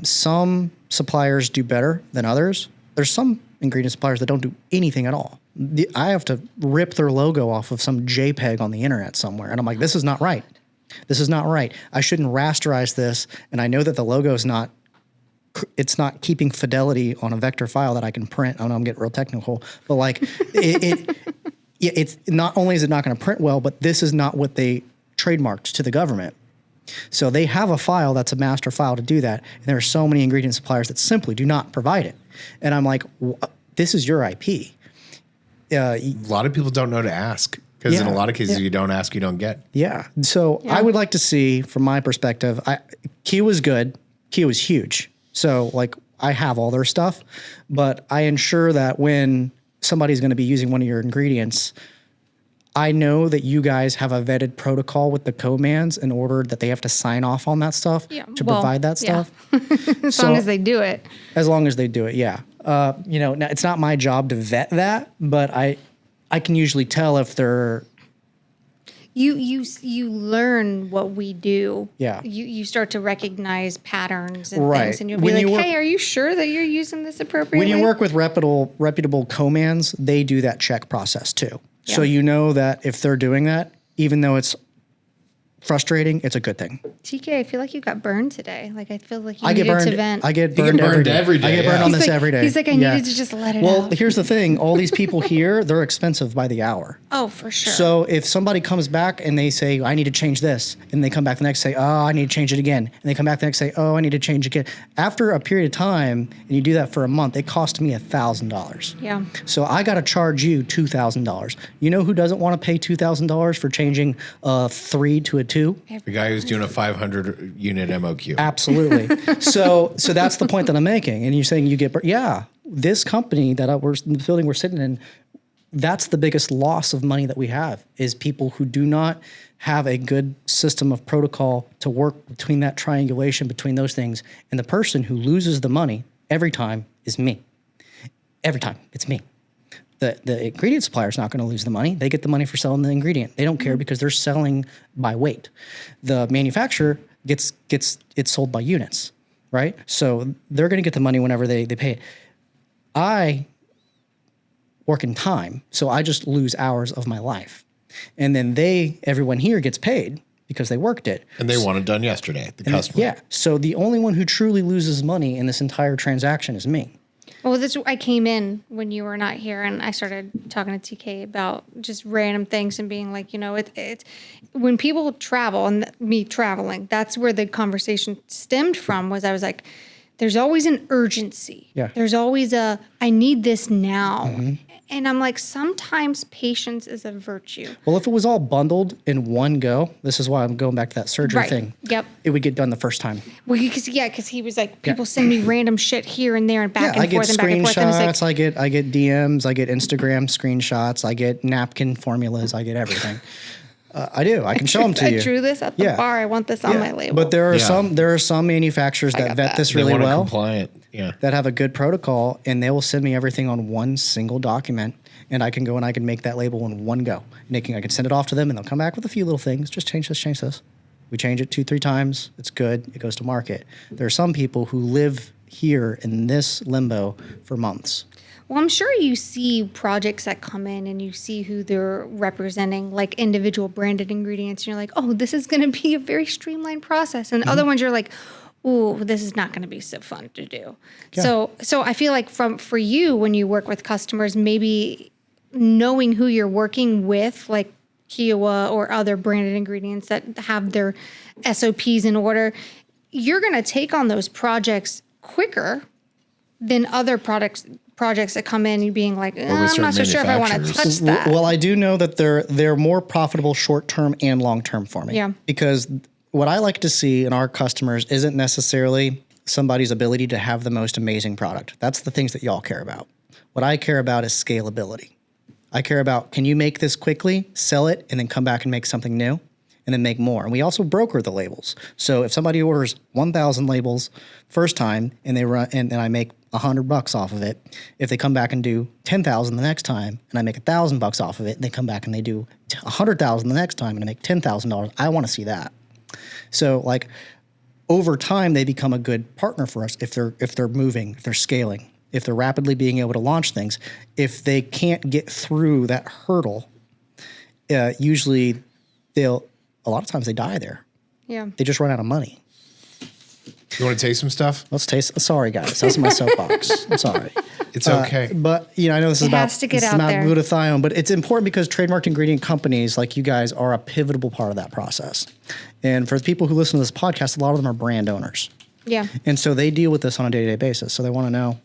Some suppliers do better than others. There's some ingredient suppliers that don't do anything at all. I have to rip their logo off of some JPEG on the internet somewhere. And I'm like, this is not right. This is not right. I shouldn't rasterize this. And I know that the logo is not, it's not keeping fidelity on a vector file that I can print. I know I'm getting real technical, but like it's not only is it not going to print well, but this is not what they trademarked to the government. So they have a file that's a master file to do that. And there are so many ingredient suppliers that simply do not provide it. And I'm like, this is your IP. a lot of people don't know to ask because in a lot of cases you don't ask, you don't get. Yeah. So I would like to see, from my perspective, Q was good. Q was huge. So like I have all their stuff, but I ensure that when somebody's going to be using one of your ingredients, I know that you guys have a vetted protocol with the co-mans in order that they have to sign off on that stuff to provide that stuff. As long as they do it. As long as they do it, yeah. Now it's not my job to vet that, but I can usually tell if they're... You learn what we do. Yeah. You start to recognize patterns and Right. things, and you'll When be you like, work- "Hey, are you sure that you're using this appropriately?" When you work with reputable co-mans, they do that check process too. So you know that if they're doing that, even though it's frustrating, it's a good thing. TK, I feel like you got burned today. Like I feel like you I get needed burned. to vent. I get You burned, get burned every day, I get burned yeah. on He's this like- every day. he's like, I needed to just let it Well, out. here's the thing. All these people here, they're expensive by the hour. Oh, for sure. So if somebody comes back and they say, I need to change this, and they come back the next say, oh, I need to change it again. And they come back the next say, oh, I need to change it again. After a period of time, and you do that for a month, it cost me $1,000. yeah. So I got to charge you $2,000. You know who doesn't want to pay $2,000 for changing a 3 to a 2? The guy who's doing a 500 unit MOQ. Absolutely. So that's the point that I'm making. And you're saying you get, yeah. this company that we're the building we're sitting in, that's the biggest loss of money that we have is people who do not have a good system of protocol to work between that triangulation between those things. And the person who loses the money every time is me. Every time it's me. The ingredient supplier is not going to lose the money. They get the money for selling the ingredient. They don't care because they're selling by weight. The manufacturer gets it's sold by units, right? So they're going to get the money whenever they pay it. I work in time, so I just lose hours of my life. And then everyone here gets paid because they worked it. And they want it done yesterday, the customer. Yeah. So the only one who truly loses money in this entire transaction is me. Well, I came in when you were not here, and I started talking to TK about just random things and being like, it's when people travel and me traveling, that's where the conversation stemmed from. Was I was like, there's always an urgency. Yeah. There's always I need this now. And I'm like, sometimes patience is a virtue. Well, if it was all bundled in one go, this is why I'm going back to that surgery thing. Yep. It would get done the first time. Well, because he was like, people send me random shit here and there and back and forth and back and forth. I get And screenshots, I get DMs, I get Instagram screenshots, I get napkin formulas, I get everything. I do. I can show them to you. I drew this at the bar. I want this on my label. But there are some manufacturers that vet this really well. Compliant. Yeah. That have a good protocol, and they will send me everything on one single document, and I can go and I can make that label in one go. And I can send it off to them, and they'll come back with a few little things. Just change this. We change it 2-3 times. It's good. It goes to market. There are some people who live here in this limbo for months. Well, I'm sure you see projects that come in and you see who they're representing, like individual branded ingredients. And you're like, oh, this is going to be a very streamlined process. And other ones you're like, ooh, this is not going to be so fun to do. Yeah. So I feel like for you, when you work with customers, maybe knowing who you're working with, like Kiowa or other branded ingredients that have their SOPs in order, you're going to take on those projects quicker than other projects that come in and being like, I'm not so sure if I want to touch that. Well, I do know that they're more profitable short-term and long-term for me. Yeah. Because what I like to see in our customers isn't necessarily somebody's ability to have the most amazing product. That's the things that y'all care about. What I care about is scalability. I care about, can you make this quickly, sell it, and then come back and make something new, and then make more. And we also broker the labels. So if somebody orders 1,000 labels first time, and they run, and I make $100 off of it, if they come back and do 10,000 the next time, and I make $1,000 off of it, and they come back and they do 100,000 the next time, and I make $10,000, I want to see that. So like over time, they become a good partner for us if they're moving, if they're scaling, if they're rapidly being able to launch things. If they can't get through that hurdle, usually a lot of times they die there. Yeah. They just run out of money. You want to taste some stuff? Let's taste. Sorry, guys. That's my soapbox. I'm sorry. It's okay. But I know this is It about has to get out there. glutathione, but it's important because trademarked ingredient companies like you guys are a pivotal part of that process. And for the people who listen to this podcast, a lot of them are brand owners. Yeah. And so they deal with this on a day-to-day basis. So they want to know,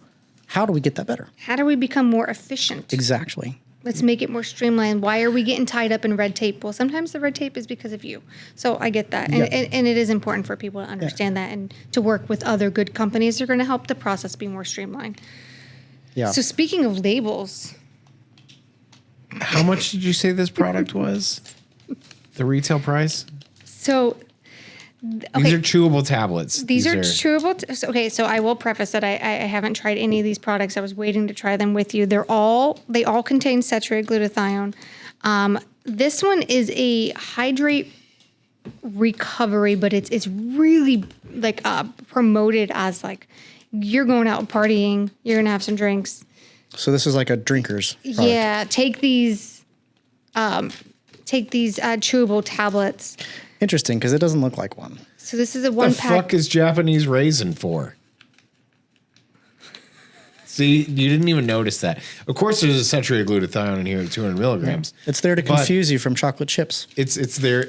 how do we get that better? How do we become more efficient? Exactly. Let's make it more streamlined. Why are we getting tied up in red tape? Well, sometimes the red tape is because of you. So I get that. And it is important for people to understand that and to work with other good companies. They're going to help the process be more streamlined. Yeah. So speaking of labels. How much did you say this product was? The retail price? So... These are chewable tablets. These are chewable. Okay, so I will preface that I haven't tried any of these products. I was waiting to try them with you. They all contain Setria glutathione. This one is a hydrate recovery, but it's really like promoted as like you're going out partying, you're gonna have some drinks. So this is like a drinker's product. Yeah, take these chewable tablets. Interesting, because it doesn't look like one. So this is a What the one-pack. fuck is Japanese raisin for? See, you didn't even notice that. Of course, there's a Setria glutathione in here at 200 milligrams. It's there to confuse you from chocolate chips. It's there.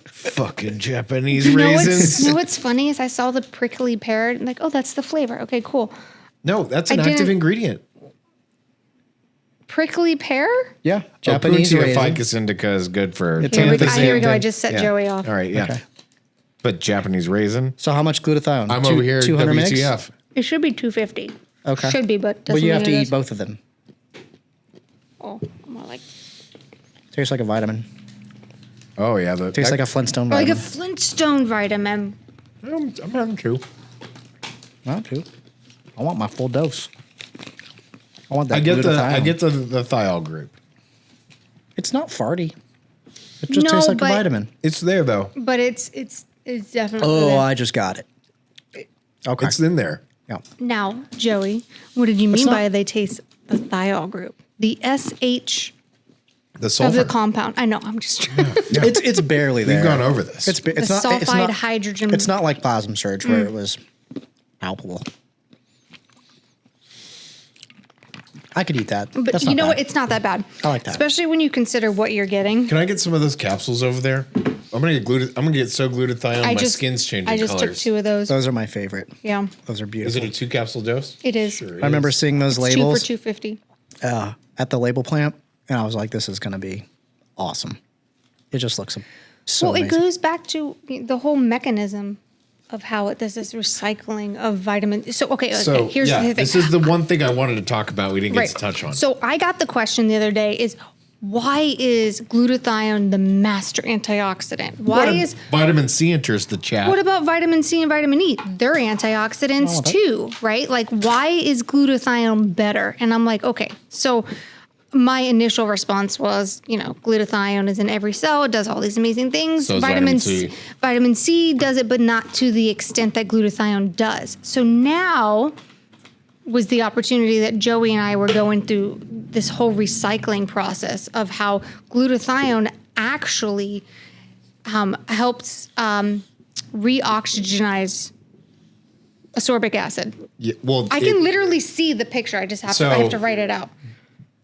Fucking Japanese You know raisins. what's funny is I saw the prickly pear and like, oh, that's the flavor. Okay, cool. No, that's an active ingredient. Prickly pear? Yeah, Japanese Japanese raisin. Ficus indica is good for. Here we go. same I thing. just set Yeah. Joey off. All right, yeah. Okay. But Japanese raisin. So how much glutathione? I'm over here at 200 mg? WTF. It should be 250. Okay. Should be, but But doesn't you have mean to it eat is. both of them. Oh, more like Tastes like a vitamin. Oh yeah, Tastes like a Flintstone like a vitamin. Flintstone vitamin. I'm having two. Not too. I want my full dose. I want that I get glutathione. the thiol group. It's not farty. It just No, tastes like a but- vitamin. It's there though. But it's definitely Oh, there. I just got it. Okay. It's in there. Yeah. Now, Joey, what did you mean not- by they taste the thiol group? The SH The of sulfur. the compound. I know, I'm just trying. Yeah. It's barely there. We've gone over this. It's The not sulfide it's not, hydrogen. It's not like plasma surge where it was palpable. I could eat that. But That's you not know bad. what? It's not that bad. I like that. Especially when you consider what you're getting. Can I get some of those capsules over there? I'm gonna get so glutathione my skin's changing I just colors. took 2 of those. Those are my favorite. Yeah, Those are Is beautiful. it a 2 capsule dose? it is. Sure. I remember seeing those It's 2 for labels $2.50. at the label plant, and I was like, "This is going to be awesome." It just looks so Well, it amazing. goes back to the whole mechanism of how it does this recycling of vitamin. So, okay, So here's the thing. this is the one thing I wanted to talk about. We didn't get to touch on. So I got the question the other day is why is glutathione the master antioxidant? Why is vitamin C enters the chat? what about vitamin C and vitamin E? They're antioxidants too, right? Like why is glutathione better? And I'm like, okay, so my initial response was, glutathione is in every cell. It does all these amazing things. So is vitamin C. Vitamin C does it, but not to the extent that glutathione does. So now was the opportunity that Joey and I were going through this whole recycling process of how glutathione actually helps reoxygenize ascorbic acid. Yeah, well, I can literally see the picture. I just have to. I have to write it out.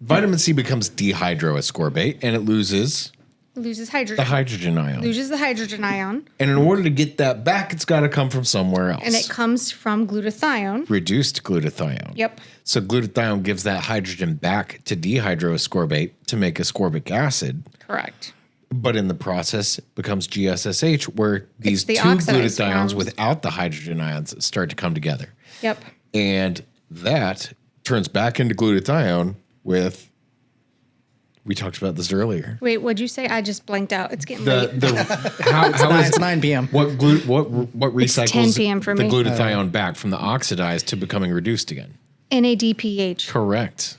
Vitamin C becomes dehydroascorbate, and it loses It loses hydrogen. the hydrogen ion. Loses the hydrogen ion, And in order to get that back, it's got to come from somewhere else. and it comes from glutathione. Reduced glutathione. Yep. So glutathione gives that hydrogen back to dehydroascorbate to make ascorbic acid. Correct. But in the process, it becomes GSSH, where these the two oxidized glutathiones form. without the hydrogen ions start to come together. Yep. And that turns back into glutathione with, we talked about this earlier. Wait, what'd you say? I just blanked out. It's getting The, late. the how is It's 9 p.m. what recycles 10 p.m. for the me. glutathione back from the oxidized to becoming reduced again? NADPH. Correct.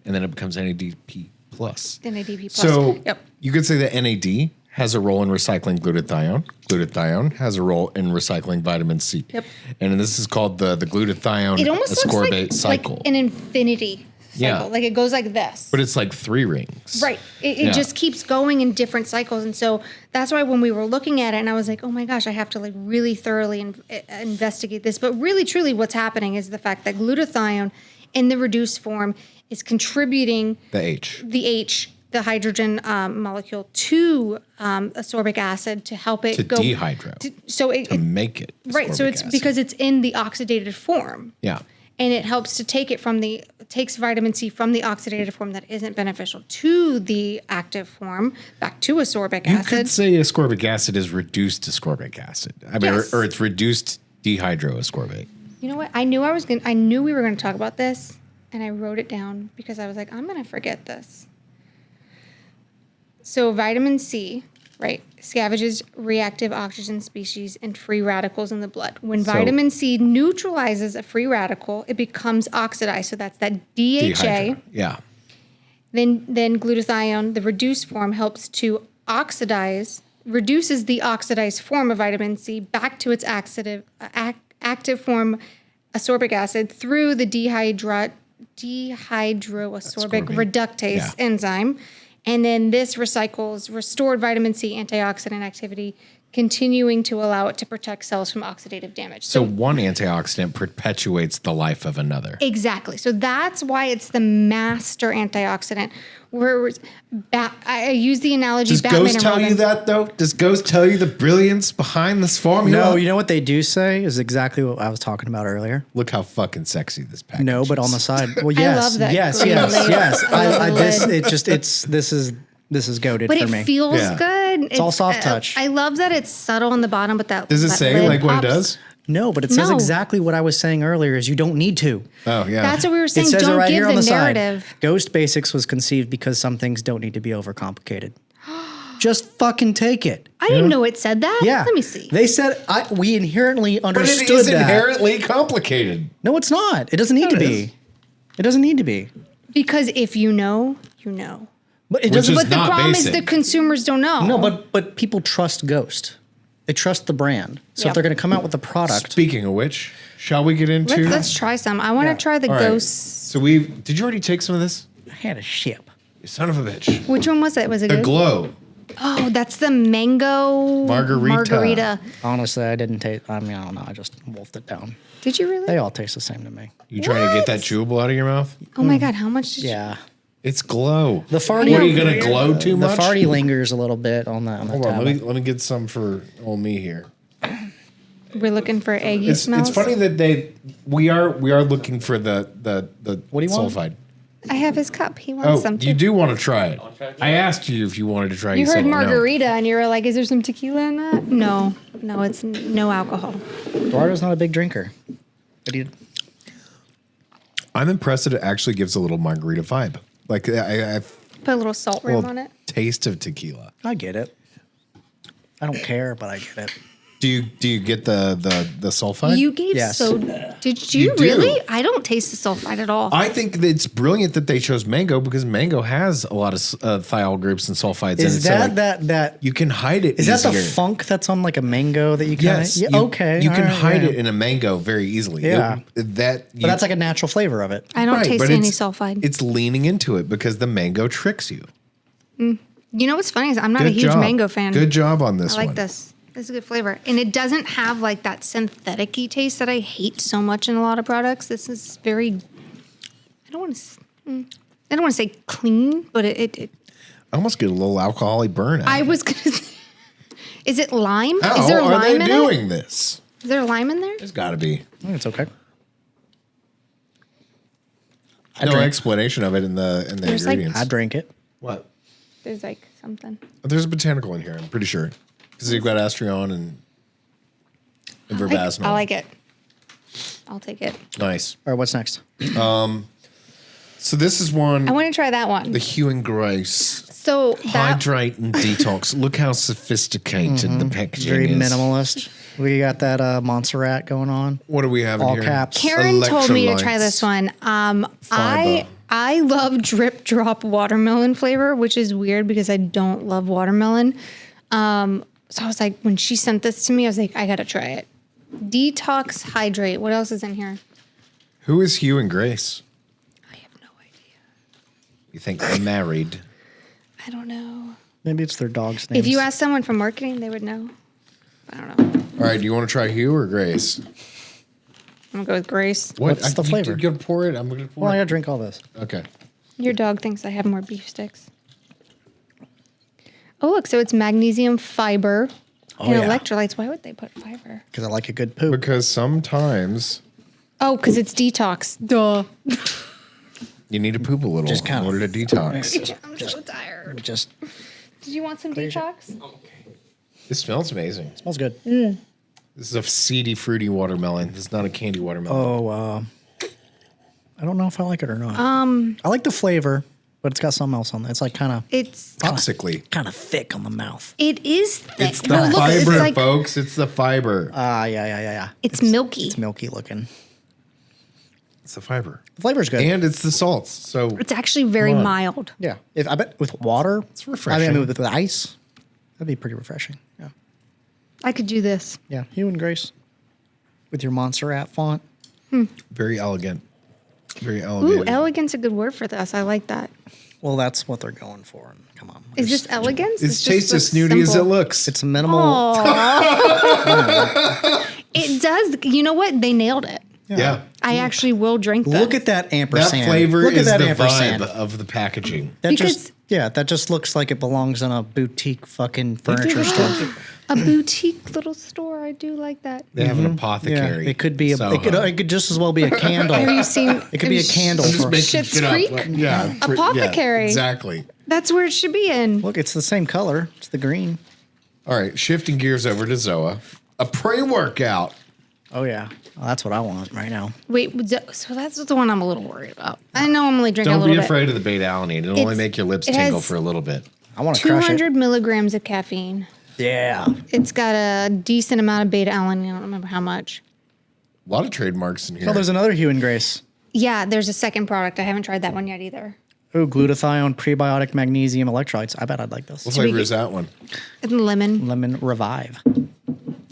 And then it becomes NADP plus. NADP plus. So Yep. you could say that NAD has a role in recycling glutathione. Glutathione has a role in recycling vitamin C. Yep. And this is called the glutathione It almost looks ascorbate cycle. like an infinity cycle. Yeah. Like it goes like this. But it's like 3 rings. Right. It Yeah. just keeps going in different cycles. And so that's why when we were looking at it, and I was like, oh my gosh, I have to like really thoroughly investigate this. But really, truly, what's happening is the fact that glutathione in the reduced form is contributing The H. the hydrogen molecule to ascorbic acid to help it To go dehydro. So it, To make it. right. So ascorbic it's acid. because it's in the oxidated form. Yeah. And it helps to take it takes vitamin C from the oxidated form that isn't beneficial to the active form back to ascorbic You acid. could say ascorbic acid is reduced ascorbic acid. I mean, Yes. or it's reduced dehydroascorbate. You know what? I knew we were gonna talk about this, and I wrote it down because I was like, I'm gonna forget this. So vitamin C, right, scavenges reactive oxygen species and free radicals in the blood. When So- vitamin C neutralizes a free radical, it becomes oxidized. So that's that DHA. Dehydro. Yeah. Then glutathione, the reduced form, helps to reduces the oxidized form of vitamin C back to its active form, ascorbic acid, through the dehydroascorbic Ascorbate. reductase Yeah. enzyme. And then this recycles restored vitamin C antioxidant activity, continuing to allow it to protect cells from oxidative damage. So one antioxidant perpetuates the life of another. Exactly. So that's why it's the master antioxidant. Where I use the analogy. Does Batman Ghost and tell Robin. you that, though? Does Ghost tell you the brilliance behind this formula? No, you know what they do say is exactly what I was talking about earlier. Look how fucking sexy this package No, but is. on the side. Well, yes, love that yes, green yes, lid. yes. I love the lid. This is goated But for it me. feels Yeah. good. It's all soft touch. I love that it's subtle on the bottom, but that Does it that say lid like what it pops. does? No, but it says No. exactly what I was saying earlier is you don't need to. Oh, yeah. That's what we were It saying. says it Don't right give here on the the side. narrative. Ghost Basics was conceived because some things don't need to be overcomplicated. Just fucking take it. I didn't know it said that. Yeah. Let me see. They said we inherently But it understood is that. inherently complicated. No, it's not. It doesn't need to it be. is. It doesn't need to be. Because if you know, you know. But it Which doesn't. is But the not problem is basic. the consumers don't know. No, but people trust Ghost. They trust the brand. So Yep. if they're going to come out with a product, Speaking of which, shall we get into? let's try some. I want to try the All right. ghosts. So did you already take some of this? I had a ship. You son of a bitch. Which one was it? Was it The good? glow. Oh, that's the mango Margarita. Honestly, I didn't taste. I mean, I don't know. I just wolfed it down. Did you really? They all taste the same to me. You trying to get that chewable out of your mouth? Oh my God, how much did Yeah. It's glow. The farty. What are you gonna glow too The much? farty lingers a little bit on the Hold on, tablet. let me get some for old me here. you? We're looking for eggy It's smells. funny that we are looking for the What do you want? sulfide. I have his cup. He wants Oh, some too. you do want to try it. I asked you if you wanted to try it. You said heard no. margarita and you were like, is there some tequila in that? No, it's no alcohol. Eduardo's not a big drinker. But he, I'm impressed that it actually gives a little margarita vibe. Like I've Put a little salt rim well, on it. taste of tequila. I get it. I don't care, but I get it. Do you get the sulfide? You gave Yes. so. Did you, You do. really? I don't taste the sulfide at all. I think that it's brilliant that they chose mango because mango has a lot of thiol groups and sulfides in it. Is So, that like, that? you can hide it Is that the easier. funk that's on like a mango that you can? Yes. Yeah, you- okay. You can all right, hide yeah. it in a mango very easily. Yeah. But But that's like a natural flavor of it. I don't taste but any it's- sulfide. It's leaning into it because the mango tricks you. You know what's funny is I'm not a Good huge job. mango fan. Good job on this I like one. this. This is a good flavor. And it doesn't have like that synthetic-y taste that I hate so much in a lot of products. This is very, I don't want to say clean, but it I almost get a little alcoholic burn out. I was going to say, is it lime? How Is there are lime they in doing it? this? Is there lime in there? There's got to be. I think it's okay. No drink. explanation of it in the There's, like, ingredients. I drink it. What? There's like something. There's a botanical in here. I'm pretty sure because you've got astrion and verbasnol. I like it. I'll take it. Nice. All right, what's next? So this is one. I want to try that one. The Hue and Grace So that Hydrate and Detox. Look how sophisticated the packaging Very is. minimalist. We got that Montserrat going on. What do we have in All here? caps. Karen told me to try Electrolytes. this one. Fiber. I love drip drop watermelon flavor, which is weird because I don't love watermelon. So I was like, when she sent this to me, I was like, I gotta try it. Detox Hydrate. What else is in here? Who is Hugh and Grace? I have no idea. You think they're married? I don't know. Maybe it's their dog's name. If you ask someone from marketing, they would know. I don't know. All right. Do you want to try Hugh or Grace? I'm gonna go with Grace. What's the flavor? You gonna pour it? I'm gonna pour well, I it. gotta drink all this. Okay. Your dog thinks I have more beef sticks. Oh, look, so it's magnesium, fiber, and yeah. electrolytes. Why would they put fiber? Because I like a good poop. Because sometimes Oh, because it's detox. Duh. you need to poop a little Just in kinda- order to detox. I'm so tired. Just Did you want some detox? This smells amazing. smells good. This is a seedy, fruity watermelon. This is not a candy watermelon. Oh, I don't know if I like it or not. I like the flavor, but it's got something else on it. It's like kind It's Toxically. of thick on the mouth. it is thick. It's the Well, look, fiber, it's like folks. It's the fiber. Yeah. it's milky. It's milky looking. It's the fiber. The flavor's good. And it's the salts. So It's actually very Come on. mild. yeah, if I bet with water, it's refreshing. I mean, with ice, that'd be pretty refreshing. Yeah, I could do this. yeah. Hue and Grace with your Montserrat font. very elegant. Very Ooh, elevated. elegant's a good word for this. I like that. Well, that's what they're going for. Come on, Is this elegance? It's just tastes a as snooty as it simple- looks. It's minimal. It does. You know what? They nailed it. yeah. I actually will drink this. Look at that ampersand. That flavor Look is at that the ampersand. vibe of the packaging. That Because- that just looks like it belongs in a boutique fucking furniture store. A boutique little store. I do like that. They have an Yeah, apothecary. it could be Soho. it could just as well be a candle. Have you seen? It could be a candle I'm just for. making Schitt's shit up. Creek? Yeah. Apothecary. Yeah, exactly. That's where it should be in. Look, it's the same color. It's the green. All right. Shifting gears over to Zoa. A pre-workout. Oh yeah, well, that's what I want right now. Wait, so that's the one I'm a little worried about. I know I'm only drinking a Don't little be bit. afraid of the beta-alanine. It'll only It's- make your lips it tingle has for a little bit. I want to crush it. 200 milligrams of caffeine. Yeah. It's got a decent amount of beta alanine. I don't remember how much. A lot of trademarks in here. Oh, there's another Hue and Grace. Yeah, there's a second product. I haven't tried that one yet either. Oh, glutathione, prebiotic magnesium electrolytes. I bet I'd like this. What flavor is that one? And lemon. Lemon Revive.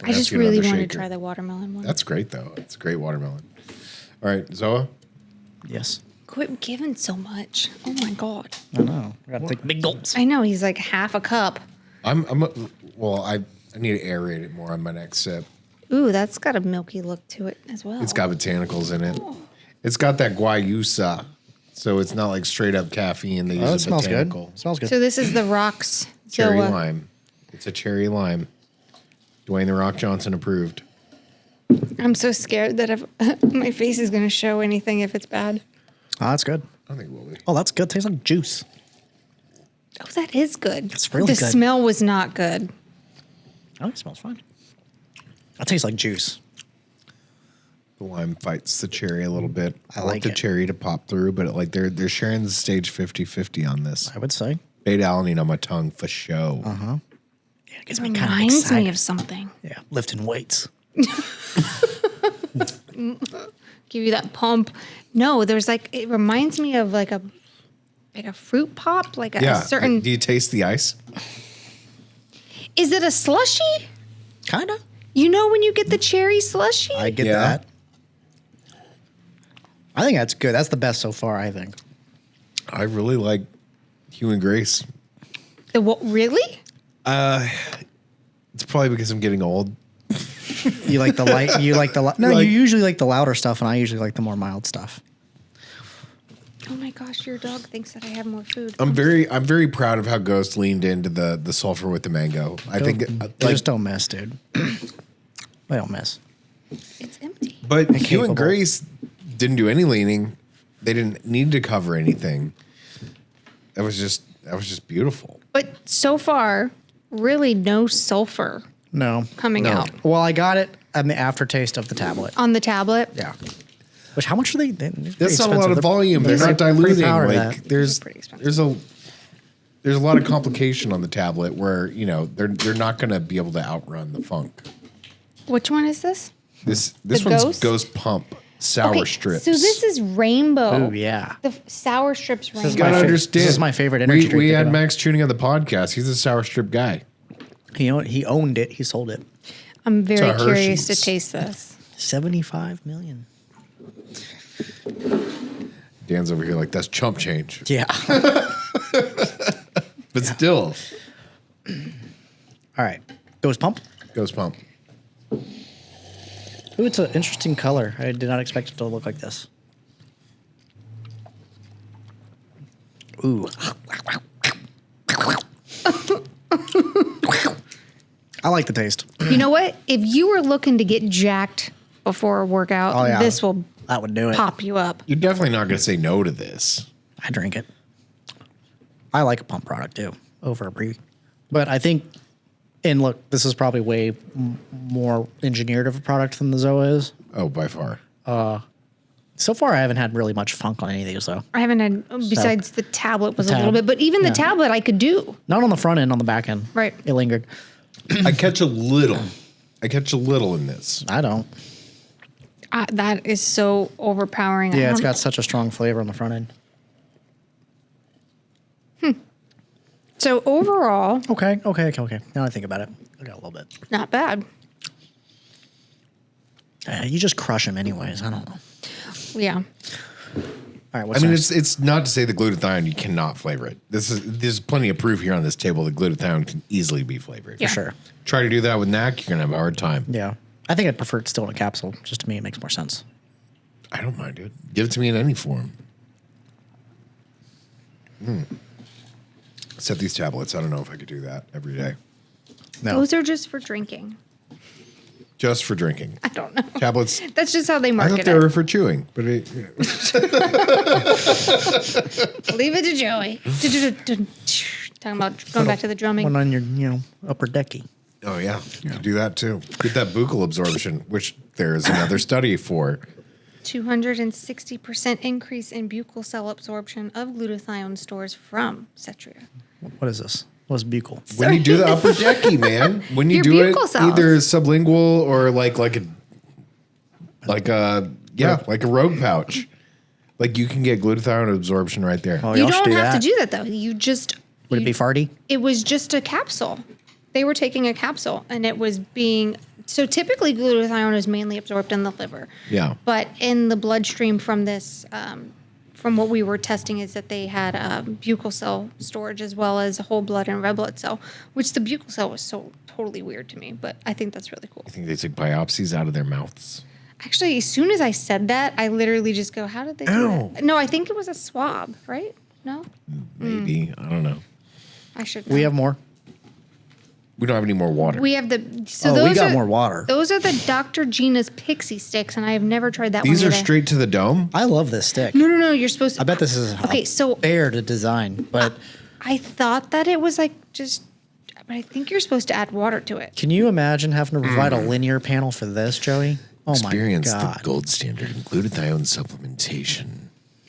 I just get really another wanted shaker. to try the watermelon one. That's great, though. It's a great watermelon. All right, Zoa. Yes. Quit giving so much. Oh my God. I know. I gotta take big gulps. I know, he's like half a cup. I need to aerate it more on my next sip. Ooh, that's got a milky look to it as well. It's got botanicals in it. It's got that guayusa, so it's not like straight up caffeine. They use Oh, a it smells good. botanical. Smells good. So this is the rocks. Cherry Zoa. lime. It's a cherry lime. Dwayne the Rock Johnson approved. I'm so scared that if my face is going to show anything if it's bad. Oh, that's good. I think it will be. Oh, that's good. Tastes like juice. Oh, that is good. It's really the good. smell was not good. Oh, it smells fine. That tastes like juice. The lime fights the cherry a little bit. I want like the it. cherry to pop through, but they're sharing the stage 50-50 on this. I would say. Beta alanine on my tongue for show. Yeah, it gets me It kind of reminds excited. me of something. Yeah, lifting weights. Give you that pump. No, there's it reminds me of like a fruit pop, like a Yeah. certain. Do you taste the ice? Is it a slushy? Kind of. You know when you get the cherry slushy? I get Yeah. that. I think that's good. That's the best so far, I think. I really like Hue and Grace. The what? Really? It's probably because I'm getting old. You like the light. You like the No, Like- you usually like the louder stuff, and I usually like the more mild stuff. Oh my gosh, your dog thinks that I have more food. I'm very proud of how Ghost leaned into the sulfur with the mango. I think They just don't miss, dude. They don't miss. It's empty. but Hue capable. and Grace didn't do any leaning. They didn't need to cover anything. That was just beautiful. But so far, really no sulfur No. coming No. out Well, I got it on the aftertaste of the tablet. on the tablet. Yeah. Which how much are they? That's not a lot of volume. They're not diluting. Like there's pretty expensive. there's a lot of complication on the tablet where they're not going to be able to outrun the funk. Which one is this? This The one's Ghost? Ghost Pump sour strips. So this is rainbow. Oh yeah. The sour strips rainbow. is You gotta my fa- understand. this is my favorite energy drink We they had put out. Max tuning on the podcast. He's a sour strip guy. He owned it. He sold it. I'm very To curious to Hershey's. taste this. 75 million. Dan's over here like that's chump change, Yeah. but still, All right. Ghost Pump. Ghost Pump. Ooh, it's an interesting color. I did not expect it to look like this. Ooh. I like the taste. You know what? If you were looking to get jacked before a workout, Oh, yeah. this will That would do it. pop you up. You're definitely not going to say no to this. I drink it. I like a pump product too over a brie. But I think, and look, this is probably way more engineered of a product than the Zoa is. Oh, by far. So far, I haven't had really much funk on any of these though. I haven't had, besides the tablet was a little tab. bit, but even the Yeah. tablet I could do. Not on the front end, on the back end. Right. It lingered. I catch a little. in this. I don't. That is so overpowering. Yeah, I it's don't- got such a strong flavor on the front end. So overall, Okay. Now I think about it. I got a little bit. not bad. You just crush them anyways. I don't know. Yeah. All right. What's I mean, next? it's not to say the glutathione you cannot flavor it. There's plenty of proof here on this table that glutathione can easily be flavored. Yeah. For sure. Try to do that with NAC, you're gonna have a hard time. Yeah. I think I'd prefer it still in a capsule. Just to me, it makes more sense. I don't mind it. Give it to me in any form. Except these tablets. I don't know if I could do that every day. No. Those are just for drinking. Just for drinking. I don't know. Tablets. That's just how they I market thought they it. were for chewing, but it, Leave it to Joey. Talking about going back to the drumming. One on your, upper decky. Oh, yeah. You can do that too. Get that buccal absorption, which there is another study for. 260% increase in buccal cell absorption of glutathione stores from Setria. What is this? What's buccal? When you do the upper decky, man, when you Your do it buccal cells. either sublingual or like a rogue pouch, like you can get glutathione absorption right there. Oh, You y'all should don't do have that. to do that though. You just Would it be farty? It was just a capsule. They were taking a capsule, and it was being so. Typically, glutathione is mainly absorbed in the liver. Yeah. But in the bloodstream from this, from what we were testing, is that they had buccal cell storage as well as whole blood and red blood cell, which the buccal cell was so totally weird to me. But I think that's really cool. I think they took biopsies out of their mouths. Actually, as soon as I said that, I literally just go, "How did they do Ow. that?" No, I think it was a swab, right? No, Maybe. I don't know. I should. Know. We have more. We don't have any more water. We have the. So Oh, those we got are, more water. Those are the Dr. Gina's pixie sticks, and I have never tried that These one are either. straight to the dome. I love this stick. No. You're supposed to. I bet this is Okay, so fair to design, but I thought that it was like just. But I think you're supposed to add water to it. can you imagine having to provide a linear panel for this, Joey? Oh Experience my the God. gold standard in glutathione supplementation.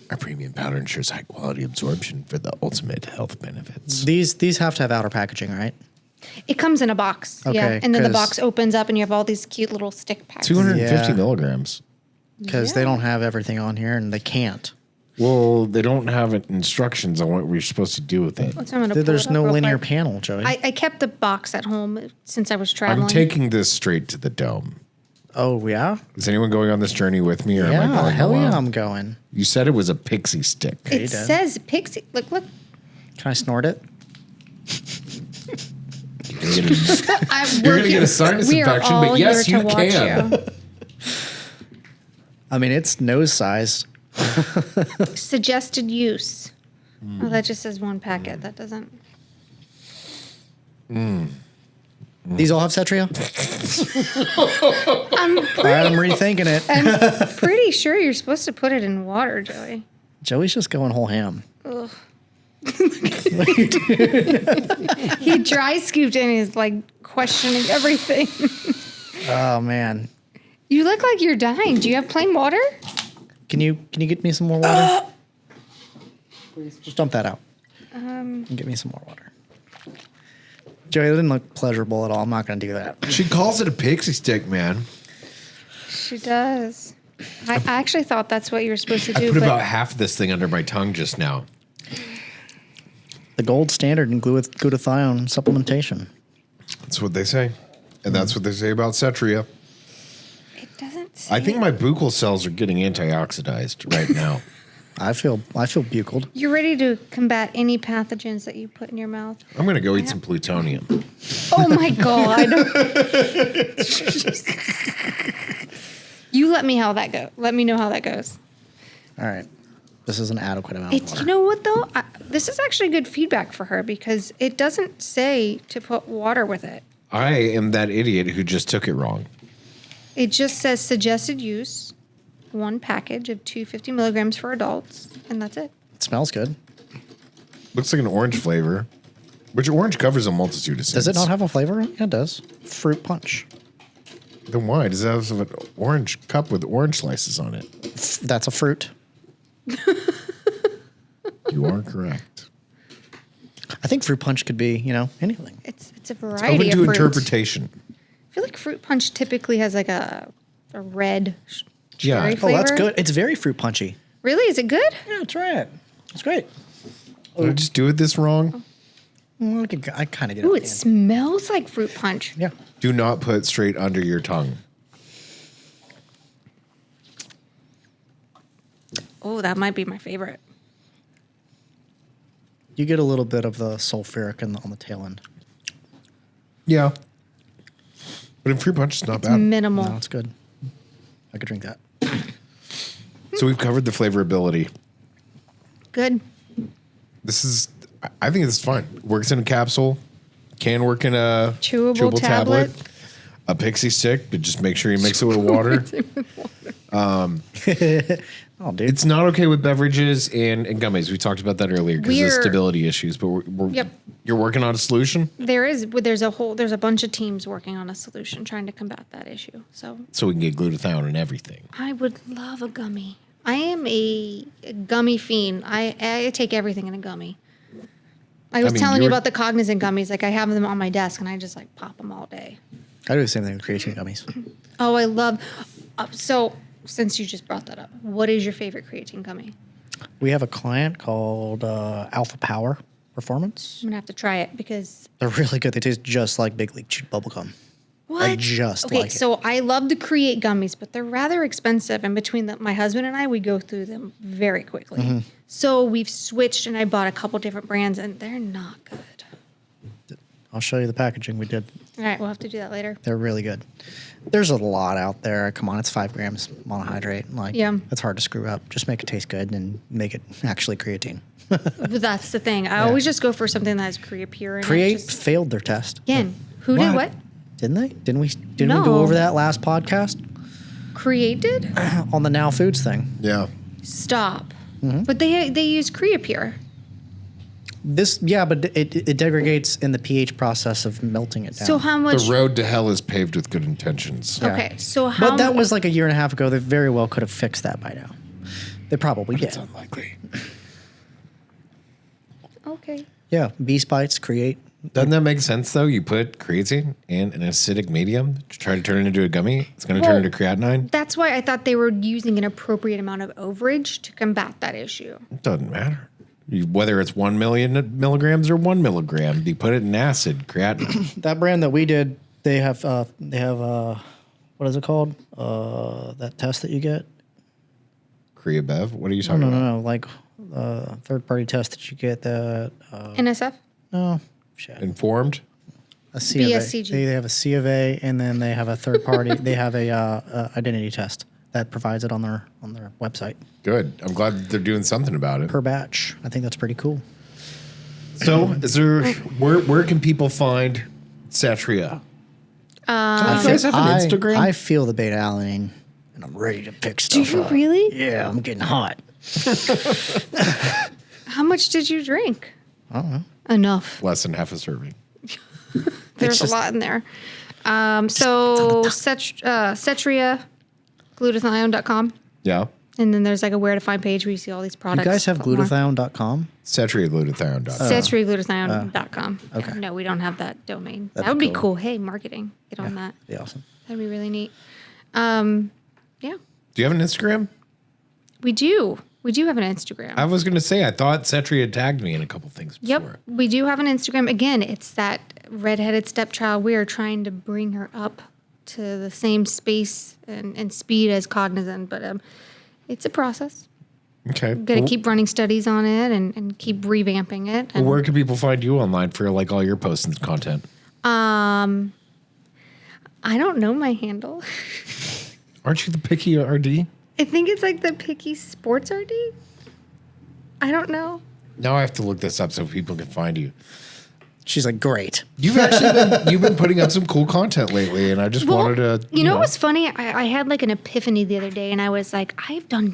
Our premium powder ensures high quality absorption for the ultimate health benefits. These have to have outer packaging, right? It comes in a box. Yeah. Okay, And then the 'cause- box opens up, and you have all these cute little stick packs. 250 Yeah. milligrams. Because they don't have everything on here and they can't. Well, they don't have instructions on what we're supposed to do with it. So I'm gonna pull There's it up no real linear quick. panel, Joey. I kept the box at home since I was traveling. I'm taking this straight to the dome. oh, yeah? Is anyone going on this journey with me, or am I Yeah, going hell alone? yeah, I'm going. You said it was a pixie stick. It did. says pixie. Look. Can I snort it? You're gonna get a sinus infection, but yes, you can. I mean, it's nose sized. Suggested use. Oh, that just says one packet. That doesn't. These all have Setria? I'm All right, I'm rethinking it. I'm pretty sure you're supposed to put it in water, Joey. Joey's just going whole ham. He dry scooped and is like questioning everything. Oh, man. You look like you're dying. Do you have plain water? Can you get me some more water? Please, just dump that out. And get me some more water. Joey, it didn't look pleasurable at all. I'm not going to do that. She calls it a pixie stick, man. She does. I actually thought that's what you were supposed to I do, put but about half of this thing under my tongue just now. The gold standard in glutathione supplementation. That's what they say. And that's what they say about Setria. it doesn't say. I think my buccal cells are getting antioxidized right now. I feel buckled. You're ready to combat any pathogens that you put in your mouth. I'm going to go eat some plutonium. Oh my God. You let me know how that goes. All right. This is an adequate amount of It's, water. you know what though? This is actually good feedback for her because it doesn't say to put water with it. I am that idiot who just took it wrong. It just says suggested use, one package of 250 milligrams for adults, and that's it. It smells good. Looks like an orange flavor, which orange covers a multitude of sins. Does it not have a flavor? Yeah, it does. Fruit punch. Then why does it have an orange cup with orange slices on it? That's a fruit. You are correct. I think fruit punch could be, anything. It's a Open variety to of fruit. interpretation. I feel like fruit punch typically has like a red Yeah. cherry Oh, flavor. Oh, that's good. It's very fruit punchy. Really? Is it good? Yeah, try it. It's great. Did I just do it this wrong? I kind of get Ooh, it. it smells like fruit punch. Yeah. Do not put straight under your tongue. Oh, that might be my favorite. You get a little bit of the sulfuric on the tail end. Yeah. But in fruit punch, it's not It's bad. minimal. No, it's good. I could drink that. So we've covered the flavorability. Good. I think this is fine. Works in a capsule. Can work in a Chewable tablet. A pixie stick, but just make sure you mix it with water. Oh, dude. It's not okay with beverages and gummies. We talked about that earlier because of stability issues. But you're working on a solution. There's a bunch of teams working on a solution trying to combat that issue. So We can get glutathione in everything. I would love a gummy. I am a gummy fiend. I take everything in a gummy. I was telling you about the Cognizant gummies. Like I have them on my desk and I just like pop them all day. I do the same thing with creatine gummies. Oh, I love. So since you just brought that up, what is your favorite creatine gummy? We have a client called Alpha Power Performance. I'm gonna have to try it because They're really good. They taste just like Big League Chew bubblegum. what? Like just okay, like it. so I love to create gummies, but they're rather expensive. And between my husband and I, we go through them very quickly. Mm-hmm. So we've switched, and I bought a couple different brands, and they're not good. I'll show you the packaging we did. All right, we'll have to do that later. They're really good. There's a lot out there. Come on, it's 5 grams monohydrate. Like, Yeah. it's hard to screw up. Just make it taste good and make it actually creatine. But that's the thing. I always just go for something that has Creapure in it. Create Just- failed their test. Again, who did what? Didn't they? Didn't we go No. over that last podcast Created? on the Now Foods thing? Yeah. Stop. Mm-hmm. But they use Creapure. But it degrades in the pH process of melting it down. So how much? The road to hell is paved with good intentions. Yeah. Okay, so how? But that was like a year and a half ago. They very well could have fixed that by now. They probably did. It's unlikely. Okay. Yeah, bee bites create. Doesn't that make sense though? You put creatine in an acidic medium to try to turn it into a gummy. It's going to turn into creatinine. That's why I thought they were using an appropriate amount of overage to combat that issue. It doesn't matter. Whether it's 1 million milligrams or 1 milligram, you put it in acid, creatinine. That brand that we did, they have what is it called? That test that you get? Creabev. What are you talking about? No, like third party test that you get that NSF? Informed. a C of A. BSCG. They have a C of A, and then they have a third party. They have a identity test that provides it on their website Good. I'm glad that they're doing something about it. per batch. I think that's pretty cool. So, is there where can people find Setria? You guys have an Instagram? I feel the beta alanine, and I'm ready to pick stuff Do you up. really? Yeah, I'm getting hot. How much did you drink? I don't know. Enough. Less than half a serving. There's just- a lot in there. So Setria, glutathione.com. Yeah. And then there's like a where to find page where you see all these You products. guys have More. glutathione.com? Cetriaglutathione.com. Cetriaglutathione.com. Okay. No, we don't have that domain. That'd That would be be cool. Hey, marketing. Get on that. Be awesome. That'd be really neat. Yeah, Do you have an Instagram? we do. We do have an Instagram. I was going to say, I thought Setria tagged me in a couple things before. Yep, we do have an Instagram. Again, it's that redheaded stepchild. We are trying to bring her up to the same space and speed as Cognizant, but it's a process. Okay. Got to keep running studies on it and keep revamping it. Well, And, where can people find you online for like all your posts and content? I don't know my handle. Aren't you the picky RD? I think it's like the Picky Sports RD. I don't know. Now I have to look this up so people can find you. She's like, great. You've actually been putting up some cool content lately, and I just wanted to. You know what's funny? I had like an epiphany the other day, and I was like, I've done